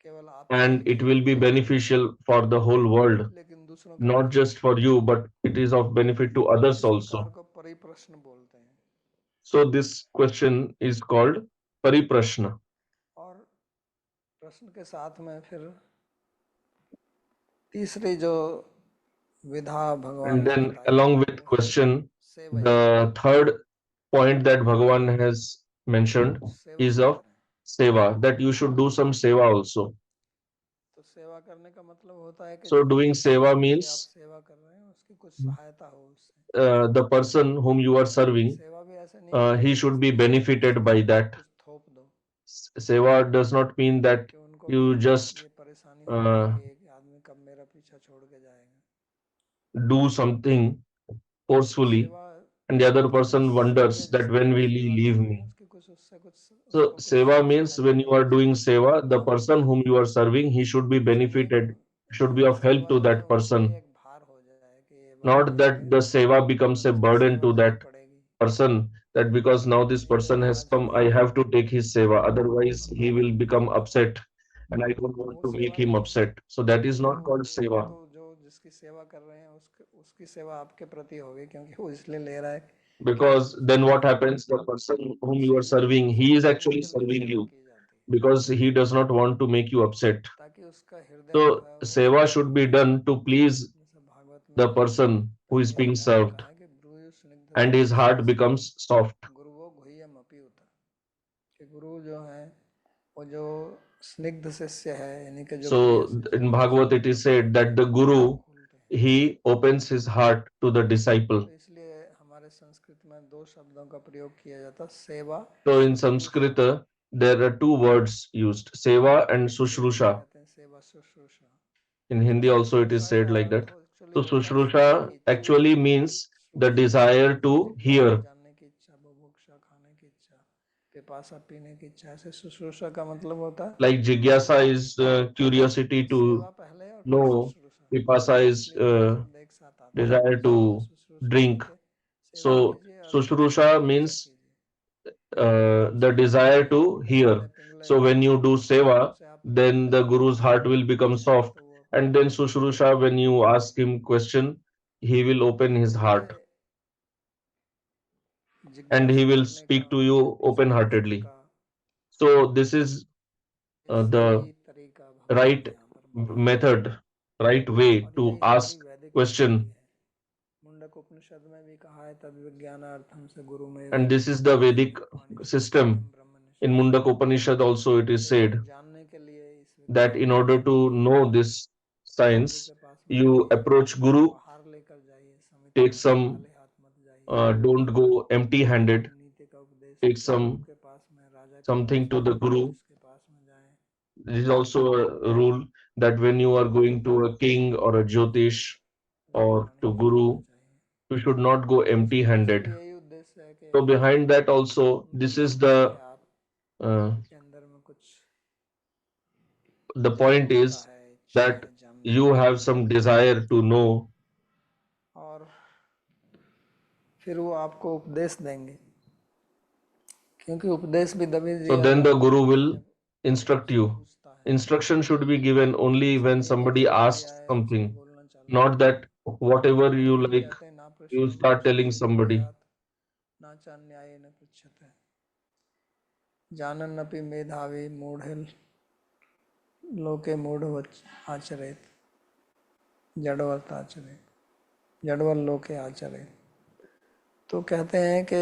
केवल आप and it will be beneficial for the whole world, लेकिन दूसरों का not just for you, but it is of benefit to others also. को परिप्रश्न बोलते हैं. So this question is called Pariprashna. और प्रश्न के साथ में फिर तीसरी जो विधा भगवान And ने then बताई along with question, the third point that Bhagavan has mentioned is of seva, that you should do some seva also. तो सेवा करने का मतलब होता है कि So doing seva आप means सेवा कर रहे हैं उसकी कुछ सहायता हो उससे. the person whom you are serving, सेवा भी ऐसे नहीं he should be benefited by that. कुछ थोप दो Seva does not mean that कि उनको you just ये परेशानी हो जाएगी कि आदमी कब मेरा पीछा छोड़ के जाएगा. do something forcefully and the other person wonders that when will he leave me. उसकी कुछ उससे कुछ So seva means when you are doing seva, the person whom you are serving, he should be benefited, should be of help to that person. एक भार हो जाए कि ये Not that the seva becomes a burden to that person, that because now this person has come, I have to take his seva, otherwise he will become upset and I don't want to make him upset. So that is not called seva. तो जो जिसकी सेवा कर रहे हैं उसकी सेवा आपके प्रति होगी क्योंकि वो इसलिए ले रहा है Because then what happens, the person whom you are serving, he is actually serving you because he does not want to make you upset. ताकि उसका हृदय So seva should be done to please the person who is being served and his heart becomes soft. गुरु वो गुह्यम अपि उत कि गुरु जो है वो जो स्निग्ध शिष्य है यानी कि जो So in Bhagavad it is said that the guru, he opens his heart to the disciple. इसलिए हमारे संस्कृत में दो शब्दों का प्रयोग किया जाता सेवा. So in Sanskrit there are two words used, seva and sushrusha. In Hindi also it is said like that. So sushrusha actually means the desire to hear. जानने की इच्छा, बुभुक्षा, खाने की इच्छा, पिपासा पीने की इच्छा, ऐसे शुश्रूषा का मतलब होता है. Like jigyasa is curiosity to know, pipasa is desire to drink. So sushrusha means the desire to hear. So when you do seva, then the guru's heart will become soft, and then sushrusha, when you ask him question, he will open his heart and he will speak to you open heartedly. So this is the right method, right way to ask question, Mundaka उपनिषद में भी कहा है तद विज्ञानार्थम से गुरु में and this is the Vedic system. In Mundak Upanishad also it is said जानने के लिए that in order to know this science, you approach Guru, हार लेकर जाइए, take some, don't go empty handed, take something to the guru. This is also a rule that when you are going to a king or a jyotish or to guru, you should not go empty-handed. So behind that also, this is uh, the point is that you have some desire to know. और फिर वो आपको उपदेश देंगे, क्योंकि उपदेश भी तभी So दिया then the जाता guru है will जब instruct कोई you. पूछता है। Instruction should be given only when जैसे कि somebody जब कोई asks आए उसको something, बोलना चालू not करो, that whatever you तभी like, कहते हैं ना you प्रश्नम start telling पृच्छते somebody. भूयात् ना चान्यायेन पृच्छते जानन्नपि मेधावी मूढ़िल लोके मूढ़वत् आचरेत जड़वत् आचरेत जड़वल लोके आचरेत। तो कहते हैं कि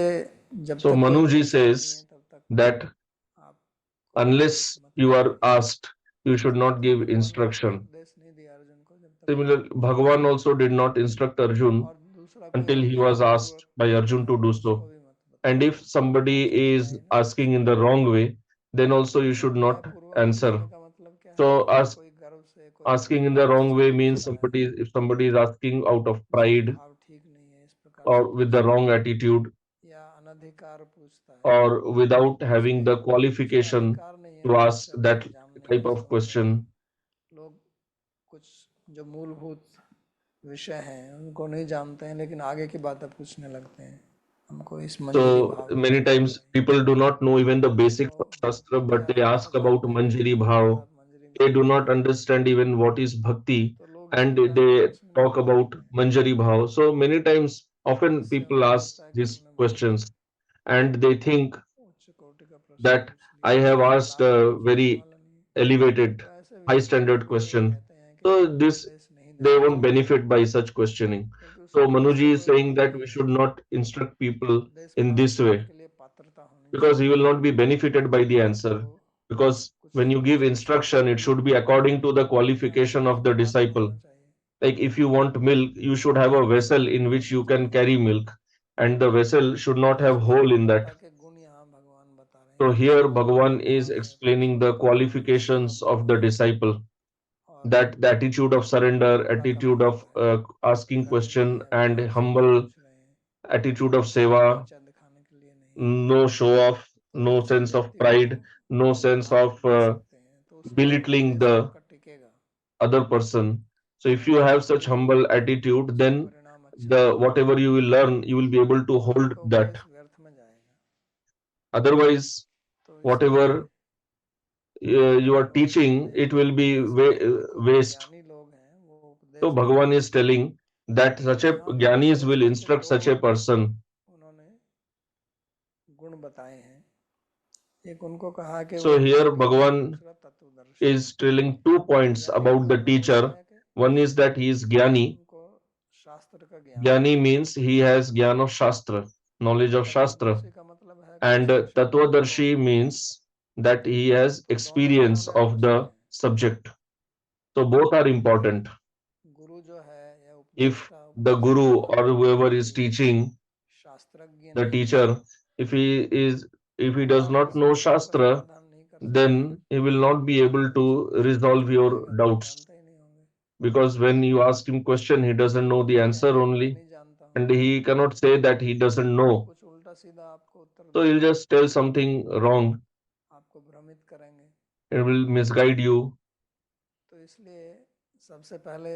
जब So तक कोई Manuji पूछता नहीं है says तब तक that आप unless you are asked, you should not give भगवान ने कोई instruction. उपदेश नहीं दिया अर्जुन को जब तक। Similarly, Bhagavan also did not instruct Arjun और दूसरा कोई until he was अज्ञानी asked by Arjun to do उसको so. भी मत बताओ। And if somebody is asking in the wrong way, then also you should not पूर्वक answer. पूछने का मतलब क्या है So कि कोई गर्व से कोई asking in the लालच wrong से way means पूछता है, if somebody is asking out of उसका pride भाव ठीक नहीं है, इस प्रकार से or with the पूछता wrong है, attitude या अनधिकार पूछता है। or without having the इसलिए उसका qualification अधिकार नहीं है to लोगों ask से that अपने जानने type का, of इसका मतलब question. लोग कुछ जो मूलभूत विषय हैं उनको नहीं जानते हैं, लेकिन आगे की बातें पूछने लगते हैं। हमको इस मंजरी So भाव के many बारे में times people do not know even the basics of Shastra, भक्ति but they Aradhana ask about जानते हैं, Manjari भक्ति Bhav. अर्थात मंजरी में They do क्या not है, understand even what is Bhakti, तो लोग and इसलिए हमको they प्रश्न talk करने about लगते हैं। Manjari Bhav. So many times, often इससे people उनको ask लगता है कि these उन्होंने बहुत questions and they think उच्च कोटि का प्रश्न that पूछ I लिया, have जो asked सारा a पूछने very वाला नहीं है। elevated, तो ऐसे high व्यक्तियों को standard भी question. कहते हैं कि So हमको this उपदेश नहीं they देना won't चाहिए, benefit by such questioning. क्योंकि उस So उपदेश से Manuji is कोई saying लाभ that नहीं we है। should not instruct people उपदेश in प्राप्त this करने way के लिए पात्रता होनी because he चाहिए, will not be benefited by the answer. आपको Because कुछ when you give instruction, it should be according to the ज्ञानी qualification के of the समान disciple. होना चाहिए। Like if you want milk, you should have a vessel in which you can carry milk, and the vessel should not तो इस have hole in that. पवित्रता के गुण यहाँ भगवान बता रहे So हैं कि here सरलता का Bhagavan is भाव है, explaining the qualifications of the disciple, और that the attitude of surrender, विनम्रता का attitude भाव of है, asking गर्व नहीं question, है, and प्यार से कोई humble पूछ रहे हैं, attitude of किसी को seva, नीचा दिखाने के लिए नहीं। no show off, तो no ऐसे sense of व्यक्ति को pride, no ये sense भाव of दे सकते हैं, तो उसमें belittling उपदेश the आपका टिकेगा, other person. So if you और have आपके such humble attitude, उसका then परिणाम अच्छा the होगा, whatever you will learn, you will be able to तो hold आपका that. उपदेश व्यर्थ में जाएगा। Otherwise, तो इसलिए whatever you are भगवान कहते teaching, हैं it कि will be उपदेश के लिए जो waste. ज्ञानी लोग हैं वो So उपदेश Bhagavan देंगे। is telling that तो such a यहाँ पर jnanis उपदेश will में फिर instruct दो such a person. उन्होंने गुण बताए हैं। एक उनको कहा कि वो So here ज्ञानी है, Bhagavan दूसरा तत्वदर्शी। is telling 2 points ज्ञानी का about the मतलब होता teacher. है कि One is that he is jnani. उनको शास्त्र का ज्ञान है। Jnani means he has jnana of Shastra, knowledge of Shastra. तत्वदर्शी का मतलब है कि And शिक्षण का अनुभव Tatvadarshi है। means that he has तो दोनों experience होने of आवश्यक the हैं। subject. So both are important. गुरु जो है या If उपदेष्टा the उपदेश guru देने or वाला whoever is व्यक्ति teaching, शास्त्रज्ञ the नहीं है, teacher, if he is if he तो वो does आपकी not know समस्याओं का Shastra, समाधान नहीं कर सकता, then he will not be able क्योंकि उसको to प्रश्न resolve पूछा your जाएगा तो वो doubts. जानते ही नहीं होंगे। Because when you ask him question, he doesn't know वो the answer कहेंगे कि मैं only, नहीं जानता हूँ, and he cannot say that he doesn't तो वो know. कुछ उल्टा सीधा आपको उत्तर So he'll देंगे, just tell something wrong. आपको भ्रमित करेंगे। It will misguide you. तो इसलिए सबसे पहले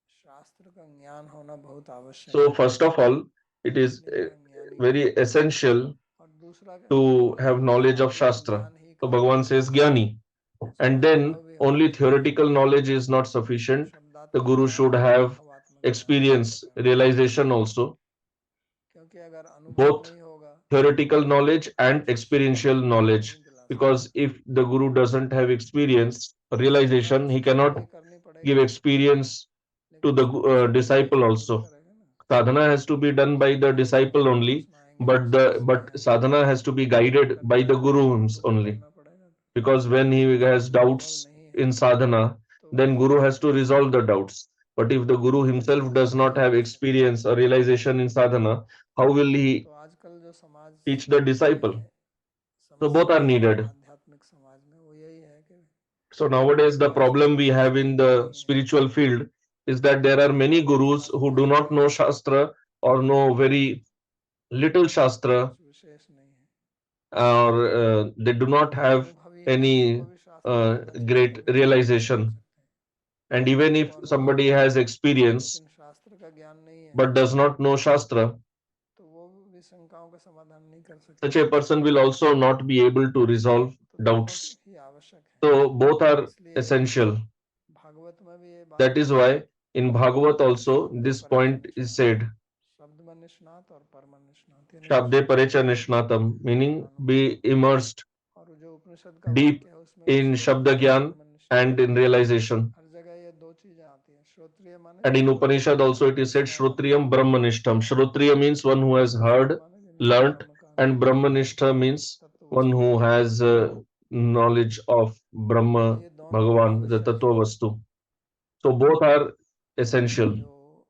शास्त्र का ज्ञान होना बहुत आवश्यक So है, first of all, it is इसलिए वह ज्ञानी very कहलाते हैं। essential और दूसरा to गुण have उनका knowledge है of कि वो Shastra. ज्ञान ही So का Bhagavan ज्ञानी says है, Jnani. उसमें And then अनुभव भी होना only चाहिए। theoretical knowledge is not sufficient. The शब्दात्मक guru ज्ञान should और have अनुभवात्मक ज्ञान का experience, अंतःकरण, realization also. क्योंकि अगर अनुभव Both नहीं होगा theoretical knowledge तो and शिष्य को experiential ज्ञान नहीं knowledge. दिला सकता। Because if the guru doesn't have experience, साधना तो realization, he शिष्य को cannot ही करनी give पड़ेगी, experience to लेकिन the उसका पश्चाताप disciple तो गुरु also. करेगा ना। Sadhana has to be done by the तो disciple अनेक only, प्रश्न आएंगे तो but समस्याएं आएंगी, sadhana has to be तो guided by करते the करते guru गुरु को only. करना पड़ेगा। Because when he जिसको has अनुभव doubts नहीं in है sadhana, तो then वो guru has to resolve the doubts. But if the guru उपदेश himself देना does not बहुत have आवश्यक है। experience or realization in sadhana, how will he तो आजकल जो समाज teach the disciple. So both are needed. आध्यात्मिक समाज में वो यही है कि So nowadays the problem we have in the spiritual field is that there are many gurus who do not know Shastra or know very little Shastra, कुछ विशेष नहीं है, or they do not have अनुभवी है, any उनको भी शास्त्र पढ़ना चाहिए, great वो भी ज्ञान प्राप्त realization. कर सकते हैं। And even if उनको somebody अनुभव है has experience लेकिन शास्त्र का ज्ञान नहीं है, but does not know Shastra, तो वो भी शंकाओं का समाधान नहीं कर सकते। such a person will also not be able to resolve तो दोनों doubts. ही आवश्यक है, So both are इसलिए essential. भागवत में भी ये बात That is why in Bhagavat also शब्दे this परे point च is said, शब्द में निष्णात और पर में निष्णात, यानी Shabde Parecha Nishnatam, meaning be immersed और जो उपनिषद का deep वाक्य है उसमें भी in श्रोत्रिय Shabda और पर Gyan में निष्णात, and in realization. हर जगह ये दो चीजें आती हैं। श्रोत्रिय माने And in श्रोत्र में Upanishad also it is said, निष्ठा माने Shrotriyam Brahmanishtam. Shrotriya means one who has निष्ठा heard, माने जिनका learnt, ब्रह्म का and अनुभव Brahmanishta means तत्व one वस्तु who का, has knowledge of तो Brahma, ये दोनों Bhagavan, the आवश्यक Tattva हैं। Vastu. So both are essential जो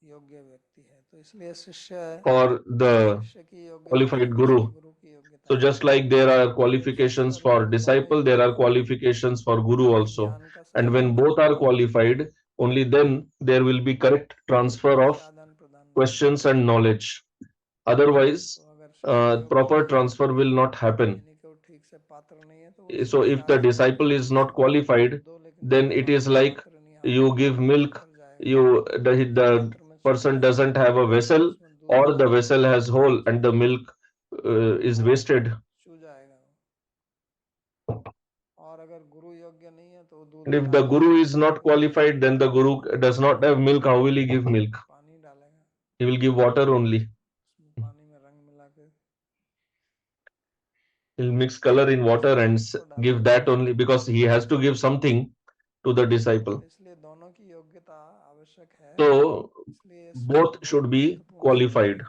योग्य व्यक्ति है, तो इसलिए शिष्य for the शिष्य की योग्यता है qualified वैसे ही Guru. गुरु की योग्यता So है। just like there are तो शिष्य qualifications और for गुरु दोनों disciple, there योग्य are हों, qualifications for Guru तभी also. ज्ञान का And सही when आदान both are प्रदान, qualified, only then there will be correct transfer सही of आदान प्रदान नहीं questions and knowledge. Otherwise, तो अगर शिष्य योग्य proper नहीं है, transfer will not happen. यानी कि वो ठीक से पात्र नहीं है, तो वो So इसलिए if the दान दे disciple देगा is not किसी को qualified, दो, लेकिन then जिसके it पास is में like पात्र नहीं, हाथ you नहीं है, give वो तो milk, भर जाएगा, the पात्र में छोड़ person देगा, doesn't have a vessel, उसमें दूध or the भरा vessel रहेगा, has hole and the milk is और wasted. चू जाएगा। और अगर गुरु योग्य नहीं है तो वो दूध And if the मिलाएगा guru नहीं, is not qualified, then the guru does not have milk. How will he give milk? पानी डालेगा, He will give water only. उसमें पानी में रंग मिला के He'll mix color in water and कुछ तो give डालेगा, that only, because he has to give something to the disciple. इसलिए दोनों की योग्यता आवश्यक है, So इसलिए इस श्लोक both बहुत should be महत्वपूर्ण श्लोक qualified. है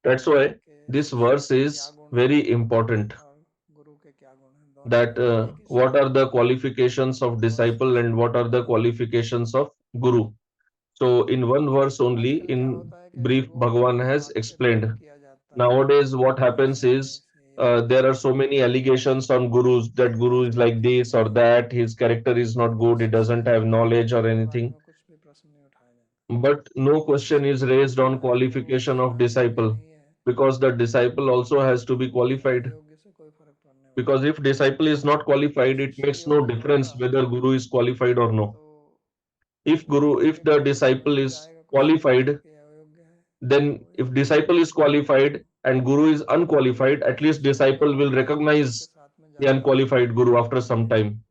That's why कि this शिष्य verse के क्या is गुण हैं very important. और गुरु के क्या गुण हैं, दोनों That एक ही what श्लोक are में the qualifications of बहुत disciple स्पष्ट and what are बताया the गया है। qualifications of guru. So in one verse only, आजकल क्या in होता है कि brief, गुरुओं को Bhagavan has बात से explained. दूर किया जाता है Nowadays, what कि happens ऐसा है, is ऐसे ये नहीं there are करना so चाहिए, many allegations on gurus that ये guru is आचरण like ठीक this नहीं or है, that, his character is not तो good, he शिष्य doesn't जो have है knowledge or उनके बारे anything. में कुछ भी प्रश्न नहीं उठाया जाता। But no question शिष्य is की raised योग्यता on है, गुरु qualification of उसका योग्य disciple, नहीं है, because the disciple also has to be तो उसके qualified. अयोग्य से कोई फर्क पड़ने वाला Because if disciple is not नहीं। qualified, it शिष्य makes no योग्य होगा difference whether guru is qualified or no. तो If वो guru, if योग्य the के पक्ष में disciple भी is जाएगा, कुछ समझेगा qualified, कि ये अयोग्य है, then वो if योग्य disciple is qualified and guru is unqualified, तो at least शिष्य भी disciple will अयोग्य गुरु के recognize साथ में the जाएगा, unqualified guru after some इसलिए time.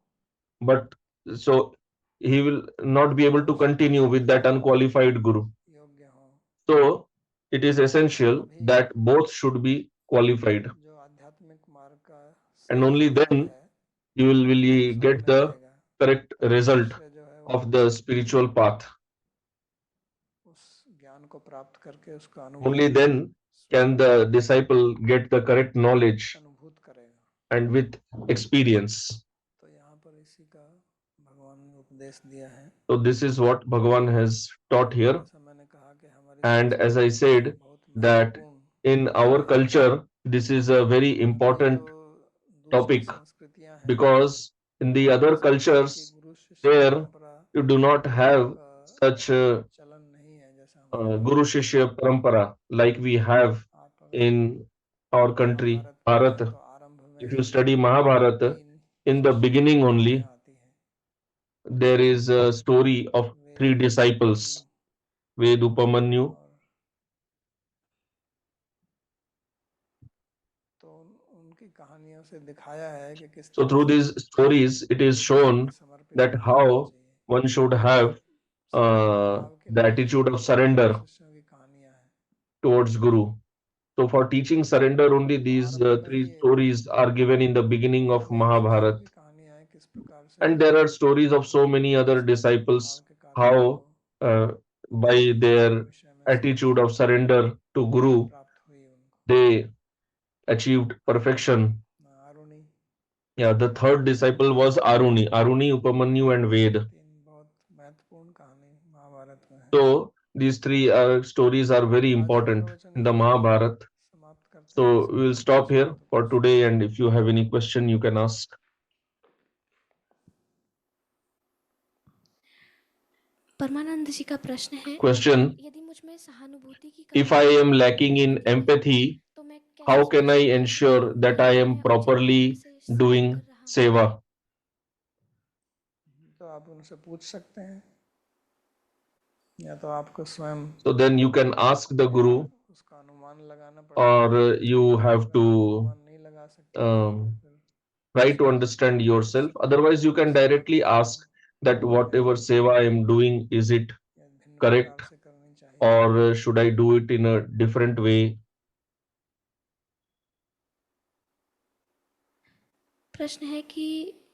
But so he will not be able to आवश्यक continue है with कि that दोनों unqualified guru. योग्य हों, So it is essential तभी that both should be qualified, जो आध्यात्मिक मार्ग का and सही only फल then है you will वो really get सामने the आएगा, correct तभी result शिष्य जो है वो of the spiritual path. उस ज्ञान को प्राप्त करके उसका Only अनुभूति then can the disciple get the correct knowledge अनुभूत करेगा। and with experience. तो यहाँ पर इसी का भगवान ने उपदेश दिया है। So this is what Bhagavan has taught here. जैसा मैंने कहा कि हमारी And as I संस्कृति में ये said, बहुत that महत्वपूर्ण in our विषय है, culture, this is a very क्योंकि जो important दूसरी topic, संस्कृतियां हैं because in the वहाँ other इस प्रकार की cultures, गुरु शिष्य there परंपरा you do not have का such चलन नहीं है जैसा हमारे यहाँ Guru है। Shishya Parampara like we have आप अगर in our country, महाभारत पढ़ें Bharat. तो आरंभ में If you he study Mahabharata, तीन in the शिष्यों की beginning कहानियां only, आती हैं। there is a story of Veda three Upmanyu disciples, Ved Upamanyu. और तो उनकी कहानियों से दिखाया है कि किस So तरह through से these stories, it is भगवान में shown समर्पित that भाव होना how चाहिए। one should तो ये have समर्पित भाव के the लिए attitude of तीन surrender शिष्यों की कहानियां हैं। towards Guru. So for teaching surrender, only तो these आरंभ में three he stories are given in the beginning of वेद शिष्यों Mahabharata. की कहानियां हैं, किस प्रकार से And there are stories of so many उन्होंने other समर्पित भाव disciples, के कारण how उनको by ज्ञान के their विषय में attitude of समर्पण surrender to Guru, प्राप्त हुई उनको। they achieved perfection. Aruni, Yeah, the third disciple was Aruni, Aruni, Upamanyu, and Ved. तीन बहुत महत्वपूर्ण कहानी महाभारत में है। So these three stories are very आज का important प्रवचन in the यहीं Mahabharata. समाप्त करते So we will stop here for today, and if you have any question, you can ask. परमानंद जी का प्रश्न है, Question: यदि मुझ में सहानुभूति की if I am lacking in empathy, तो मैं how कैसे can I ensure that I am properly doing seva? तो आप उनसे पूछ सकते हैं, या तो आपको स्वयं So then you can ask the Guru, उसका अनुमान लगाना पड़ेगा, or you have to अनुमान नहीं लगा सकते तो फिर try to understand yourself. Otherwise, you can directly ask that whatever seva I am doing, is it या भिन्न correct, प्रकार से करनी चाहिए। or should I do it in a different way? प्रश्न है कि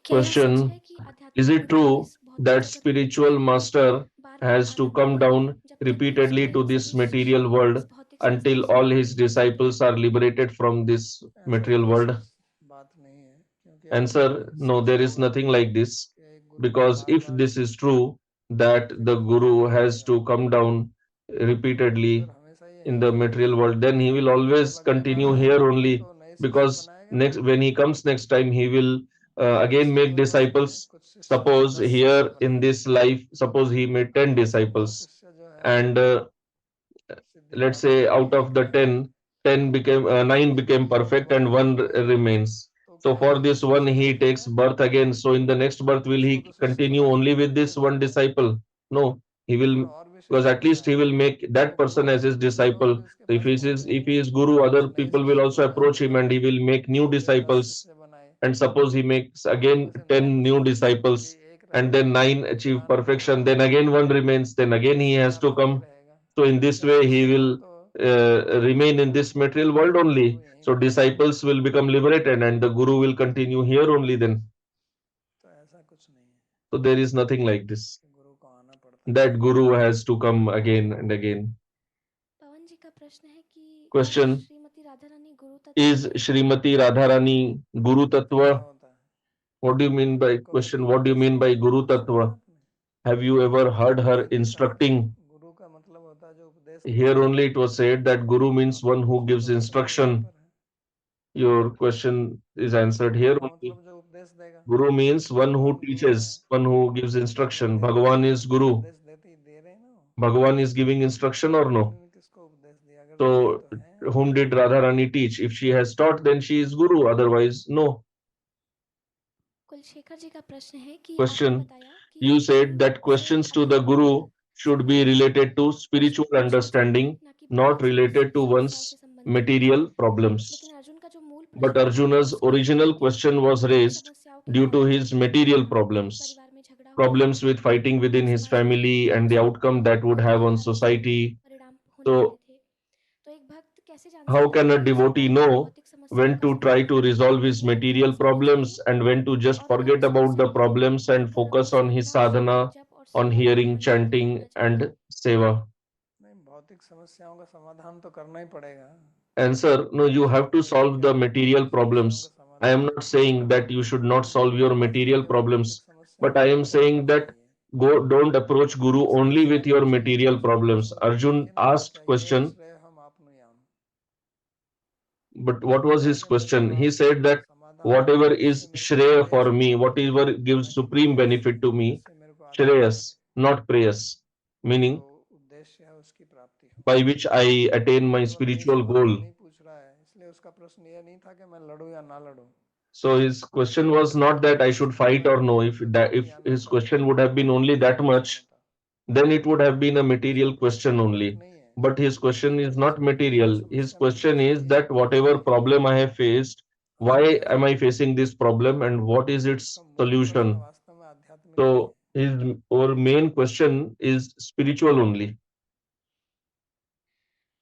क्या यह सच Question: है कि is आध्यात्मिक it गुरु true इस भौतिक that जगत spiritual में master बार-बार has to आना come पड़ता है, down जब तक कि repeatedly उसके to this सभी material शिष्य world इस भौतिक संसार until से all मुक्त his नहीं होते? disciples are liberated from this ऐसा material कोई world? बात नहीं है, क्योंकि Answer: आपने no, सीखा there is होगा nothing like this, कि एक गुरु because if बार-बार this is true that the फिर Guru नहीं has करेगा, to come down repeatedly फिर हमेशा in यहीं the रहेगा, material world, then he will always जब अगले बार continue आएगा here only, तो नए शिष्य because बनाएगा next ना, when he comes next time he will तो again शिष्य make उस वक्त में disciples. कुछ शिष्यों को Suppose 10 शिष्य here in बनाएगा, this life, suppose he made 10 तो वो 9 disciples, शिष्य जो है and सिद्धि let's प्राप्त say करके out यहीं of the रहेंगे, 10, 10 became 9 became जब वो perfect and बड़े one हो जाएंगे remains. तो So क्या for एक ही this one शिष्य he takes रखेगा, birth again. So in the next birth will उसको he तो शिष्य continue बनाएगा only ही with this नहीं, one disciple? No, he तो will, फिर और भी because शिष्य at क्यों least he बनाएगा, will make that वो गुरु person as his है तो लोग disciple. भी उसके So पास पहुंच if he जाएंगे, is guru, कुछ other नए people will शिष्य also बनाए approach him होगा, and he will make new फिर 10 disciples. शिष्य बनाए, And suppose he makes तो again उनमें से 9 10 new disciples, एक रह and गया, then 9 तो achieve पुराना तो perfection, then again one remains, then तो again he शिष्य has to पुराना वही come. रहेगा, So in this उसके way he शिष्य को will तो remain in this material world only. गुरु यहीं So बनाएगा, disciples will become liberated and the Guru will continue here only then. तो ऐसा कुछ नहीं है So there is nothing like this, कि गुरु को आना पड़ता है। that Guru has to come again and again. पवन जी का प्रश्न है कि Question: श्रीमती राधा रानी गुरु तत्व is है? Shrimati Radharani Guru क्या Tattva? होता है, What do you mean by उनको question? कभी What do you उपदेश mean by देते हुए Guru नहीं सुना Tattva? आपने, Have you ever heard her नहीं देखा है, instructing? गुरु का मतलब होता है जो उपदेश Here देता है, only it was said that Guru means one who उसका gives तो उत्तर तो यहीं instruction. पर है, Your question is answered Guru here का only. मतलब जो उपदेश देगा, Guru means one who भगवान गुरु है, teaches, one who gives तो instruction. देते हैं, Bhagavan is Guru. उपदेश देते ही दे रहे हैं ना, Bhagavan is giving instruction or no? उन्होंने किसको उपदेश दिया, अगर दिए So तो है, whom did Radharani teach? If she has taught, then she is Guru. Otherwise, no. Kulasekhara जी का प्रश्न है कि आपने Question: बताया कि you said गुरु that से questions to the अध्यात्मिक Guru should be संबंधित related to प्रश्न spiritual पूछने चाहिए, understanding, ना कि not भौतिक related to समस्याओं one's से संबंधित। material problems. लेकिन अर्जुन का जो मूल But प्रश्न था Arjuna's उसका उत्तर original है कि question was भौतिक raised समस्याओं के due to कारण his material यदि problems, परिवार में झगड़ा हुआ, problems with fighting within his समाज में family and the जो outcome that would have on society. परिणाम होने वाले So थे, तो एक भक्त कैसे जान how सकता है can a कि उसका devotee know भौतिक समस्याओं when का to try to समाधान resolve his इसमें material अभ्यास करना चाहिए problems and when to just और कौन forget सी about the समस्याओं को problems दूर and करना focus on उसको his अभ्यास sadhana, जप और on साधना के hearing, ध्यान के लिए chanting, करना चाहिए? and seva? नहीं, भौतिक समस्याओं का समाधान तो करना ही पड़ेगा, Answer: no, you ऐसा have to नहीं है solve कि the आप material भौतिक समस्याओं का problems. I समाधान am नहीं not करेंगे, saying that you should not solve your उसके material केवल भौतिक problems, समस्याओं but का I am समाधान saying that चाहिए, don't approach Guru only समस्याएं with your कुछ भी material हो, problems. उसको Arjun देखिए नहीं asked चाहिए, question, श्रेय हम आपनु याम, but what was समझा his कि मेरे को question? He आप said that समाधान दो, whatever जिससे is मेरे को Shreya for श्रेयस me, मिले, whatever ना gives कि supreme प्रेयस, benefit to me, जिससे मेरे को आनंद मिले, Shreyas, not Preyas, जो meaning उद्देश्य है उसकी प्राप्ति हो। by which I attain वो my केवल देश spiritual भाव से goal. नहीं पूछ रहा है, इसलिए उसका प्रश्न ये नहीं था कि मैं लड़ूं या ना लड़ूं, So his question was not that I should fight मैं or no. प्रेम If से that, करूं if या ना his करूं, question would have been only ये that प्रश्न much, होता, then it would have been a उसका material प्रश्न question भौतिक only. नहीं है, But his question is उसका not प्रश्न material material. His समस्या नहीं question पूछ रहा, is ये that whatever आध्यात्मिक है, problem I have faced, why am I आध्यात्मिक है, facing this problem and what is उसका its मूल प्रश्न solution? वास्तव में आध्यात्मिक नहीं So है। his our main question is spiritual only.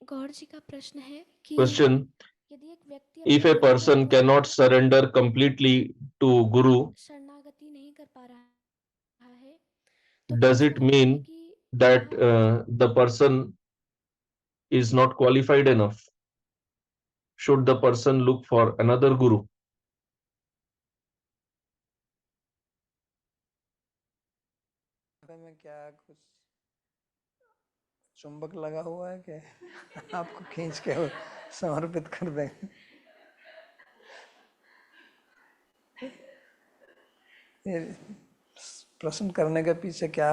Gaur जी का प्रश्न है कि Question: यदि एक व्यक्ति if अपने a गुरु को person पूर्ण cannot surrender completely to Guru, शरणागति नहीं कर पा रहा है, तो क्या does इसका it मतलब है mean कि that वह the person is not qualified enough? Should the person look for another Guru? में क्या कुछ चुंबक लगा हुआ है कि आपको खींच के वो समर्पित कर देंगे। ये प्रश्न करने के पीछे क्या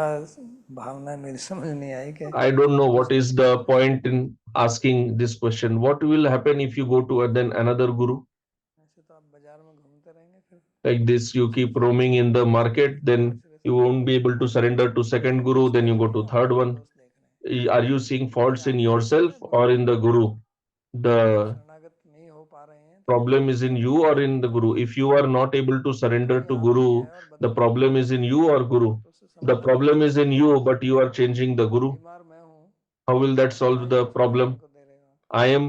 भावना है मेरी समझ नहीं आई कि I don't know what is the point in asking this question. What will happen if you go to then another guru? ऐसे तो आप बाजार में घूमते रहेंगे फिर Like this, you keep roaming in the market, then you won't be able to surrender to second guru, then you go to third one. दोस्त देख रहे हैं Are you seeing faults in yourself or in the guru? The शरणागत नहीं हो पा रहे हैं तो problem is in you or in the guru. If you are not able to surrender to guru, the problem is in you or guru. तो उससे The समाधान problem कैसे is in you, but you are changing the guru. बीमार मैं हूँ How will that solve दवाई the दूसरे problem? आदमी को दे रहे हो आप I am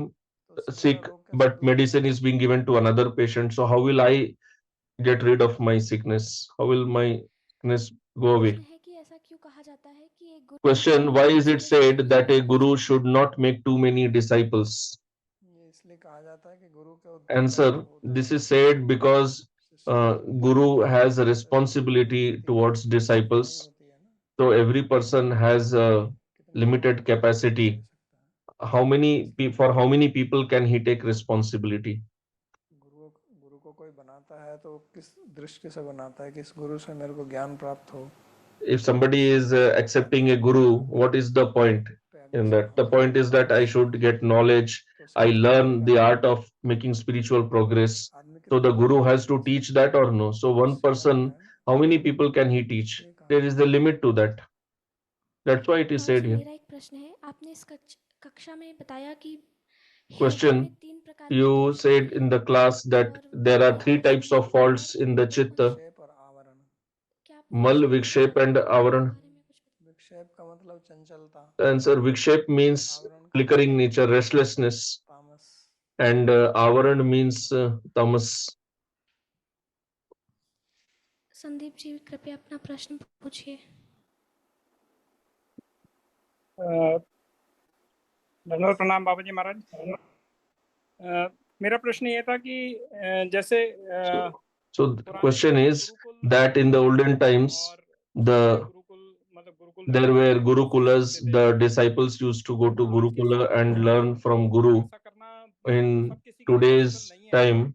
तो उससे मेरा sick, रोग कैसे but दूर होगा medicine is being given to another patient. So how will I get rid of my sickness? How will my sickness go away? प्रश्न है कि ऐसा क्यों कहा जाता है कि एक गुरु Question: Why is it सारे said शिष्यों that को a बनाना guru चाहिए? should not make too many disciples? ये इसलिए कहा जाता है कि गुरु के उत्तरदायित्व Answer: होता This है is said because शिष्य guru has a से responsibility व्यक्ति की towards क्षमता नहीं disciples. होती है ना So every person has a कितने लोगों limited को capacity. ले सकता है How many for how many people can he take responsibility? गुरु गुरु को कोई बनाता है तो किस दृष्टि से बनाता है कि इस गुरु से मेरे को ज्ञान प्राप्त हो If somebody is accepting a guru, what is the point पे in अग्रसर that? The होने के point is लिए that I should get knowledge, तो I उसके लिए learn आदमी का the art of making spiritual progress. आदमी So कितने the लोगों guru को has to teach that or no? So one शिष्य person, बनाएगा ना how many people can he teach? ये कहा There is the limit to that. That's why it is Pal said ji here. मेरा एक प्रश्न है आपने इस कक्षा में बताया कि हृदय में Question: 3 प्रकार के You दोष said होते in हैं the class that और there are वो three दोष types मल of faults और in the chitta: विक्षेप और आवरण क्या आप मुझे mal, इसके vikshep, and avaran. बारे में कुछ बताएं? विक्षेप का मतलब चंचलता The answer: Vikshep means आवरण का flickering मतलब nature, restlessness, तामस and avaran means tamas. Sandeep ji कृपया अपना प्रश्न पूछिए। धन्यवाद, प्रणाम बाबा जी महाराज। मेरा प्रश्न ये था कि जैसे So the question is that in the olden times, there were gurukulas. The disciples used to go to gurukula and learn from guru. In today's time,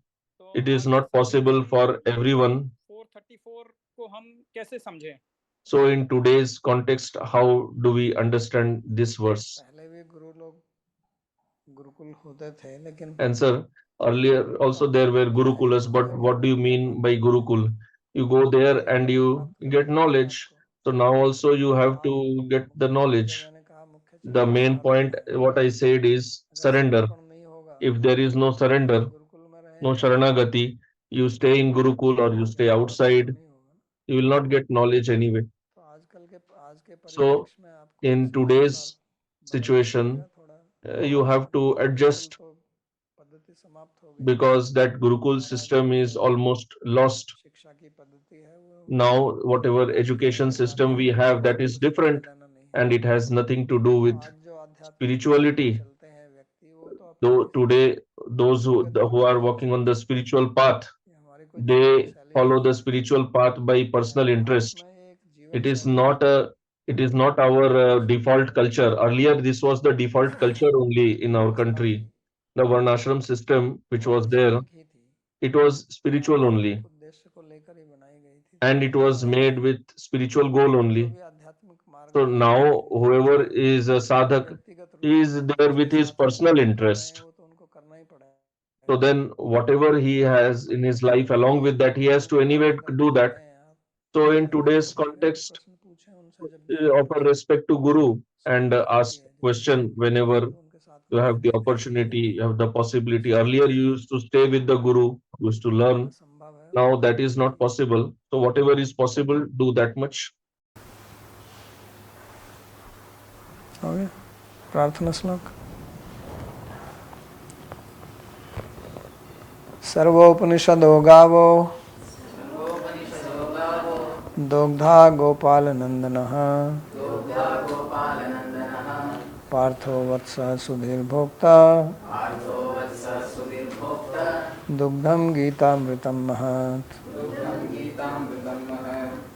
it is not possible for everyone. 434 को हम कैसे समझें? So in today's context, how do we understand this verse? पहले भी गुरु लोग गुरुकुल होते थे लेकिन Answer: Earlier also there were gurukulas, but what do you mean by gurukul? You go there and you get knowledge. So now also you have to get the knowledge. मैंने कहा मुख्य The main point what I said is surrender. समर्पण नहीं होगा If there is no surrender, Gurukul में रहे no sharanagati, you stay in gurukul or you stay outside, नहीं होगा you will not get knowledge anyway. तो आजकल के आज के So परिप्रेक्ष्य में आपको in इसमें today's अनुसार बदलना situation, पड़ेगा थोड़ा you have to adjust तो पद्धति समाप्त हो गई because that gurukul system is almost lost. शिक्षा की पद्धति है वो Now whatever education system we have, that is different, लेना नहीं and it has nothing to do with आज जो आध्यात्मिक spirituality. चलते हैं व्यक्ति वो तो Though today those who are walking on the spiritual path, हमारी कोई they follow the spiritual path by personal interest. It is not our default culture. Earlier this was the default culture only in our country. The varnashram system which was there, it was spiritual only, उद्देश्य को लेकर ही बनाई गई थी and it was made with spiritual goal only. आध्यात्मिक मार्ग So now whoever is a sadhak is there with his personal interest. वो तो उनको करना ही पड़ेगा So then whatever he has in his life, along with that, he has to anyway do that. So in today's context, प्रश्न पूछे उनसे जब offer respect to Guru and ask question whenever उनके साथ you have the opportunity, you have the possibility. Earlier you used to stay with the Guru, used to learn. संभव है Now that is not possible. So whatever is possible, do that much. हो गया प्रार्थना श्लोक सर्वोपनिषदो गावो दोग्धा गोपालनंदनः पार्थो वत्सः सुधीर्भोक्ता दुग्धं गीतामृतं महत्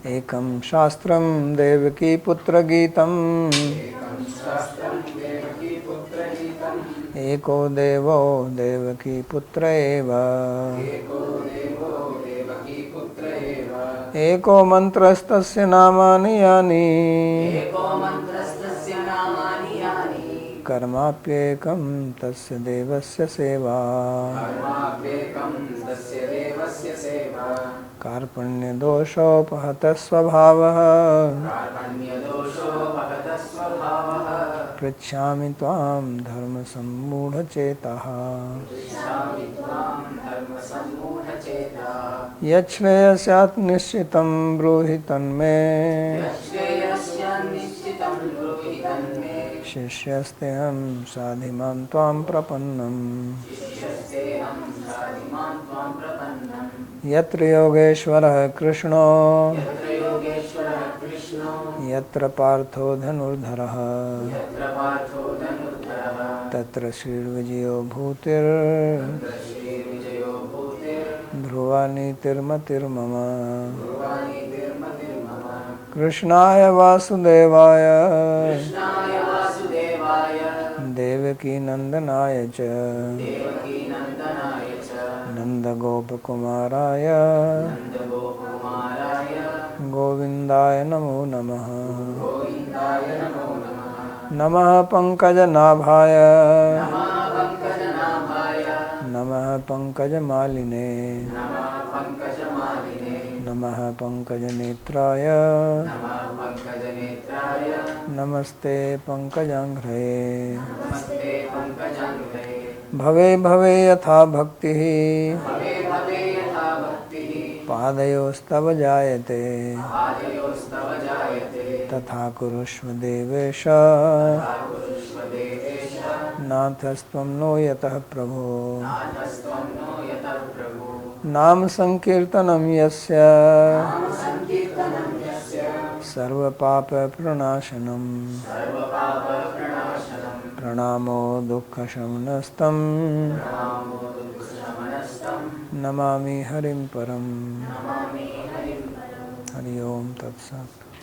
एकं शास्त्रं देवकी पुत्र गीतं एको देवो देवकी पुत्र एव एको मंत्रस्तस्य नामानि यानि कर्माप्येकं तस्य देवस्य सेवा कार्पण्यदोषोपहतः स्वभावः पृच्छामि त्वां धर्मसम्मूढचेतः यच्छ्रेयस्यात् निश्चितं ब्रूहि तन्मे शिष्यस्तेऽहं साधिमां त्वां प्रपन्नम् यत्र योगेश्वरः कृष्णो यत्र पार्थो धनुर्धरः तत्र श्रीर्विजयो भूतिर् ध्रुवा नीतिर्मतिर्मम कृष्णाय वासुदेवाय देवकी नंदनाय च नंदगोपकुमाराय गोविन्दाय नमो नमः नमः पंकजनाभाय नमः पंकजमालिने नमः पंकजनेत्राय नमस्ते पंकजांघ्रे भवे भवे यथा भक्तिः पादयोस्तव जायते तथा कुरुष्व देवेश नाथस्त्वं नो यतः प्रभो नाम संकीर्तनं यस्य सर्वपाप प्रणाशनम् प्रणामो दुःखशमनस्तं नमामि हरिं परम् हरि ओम तत्सत्।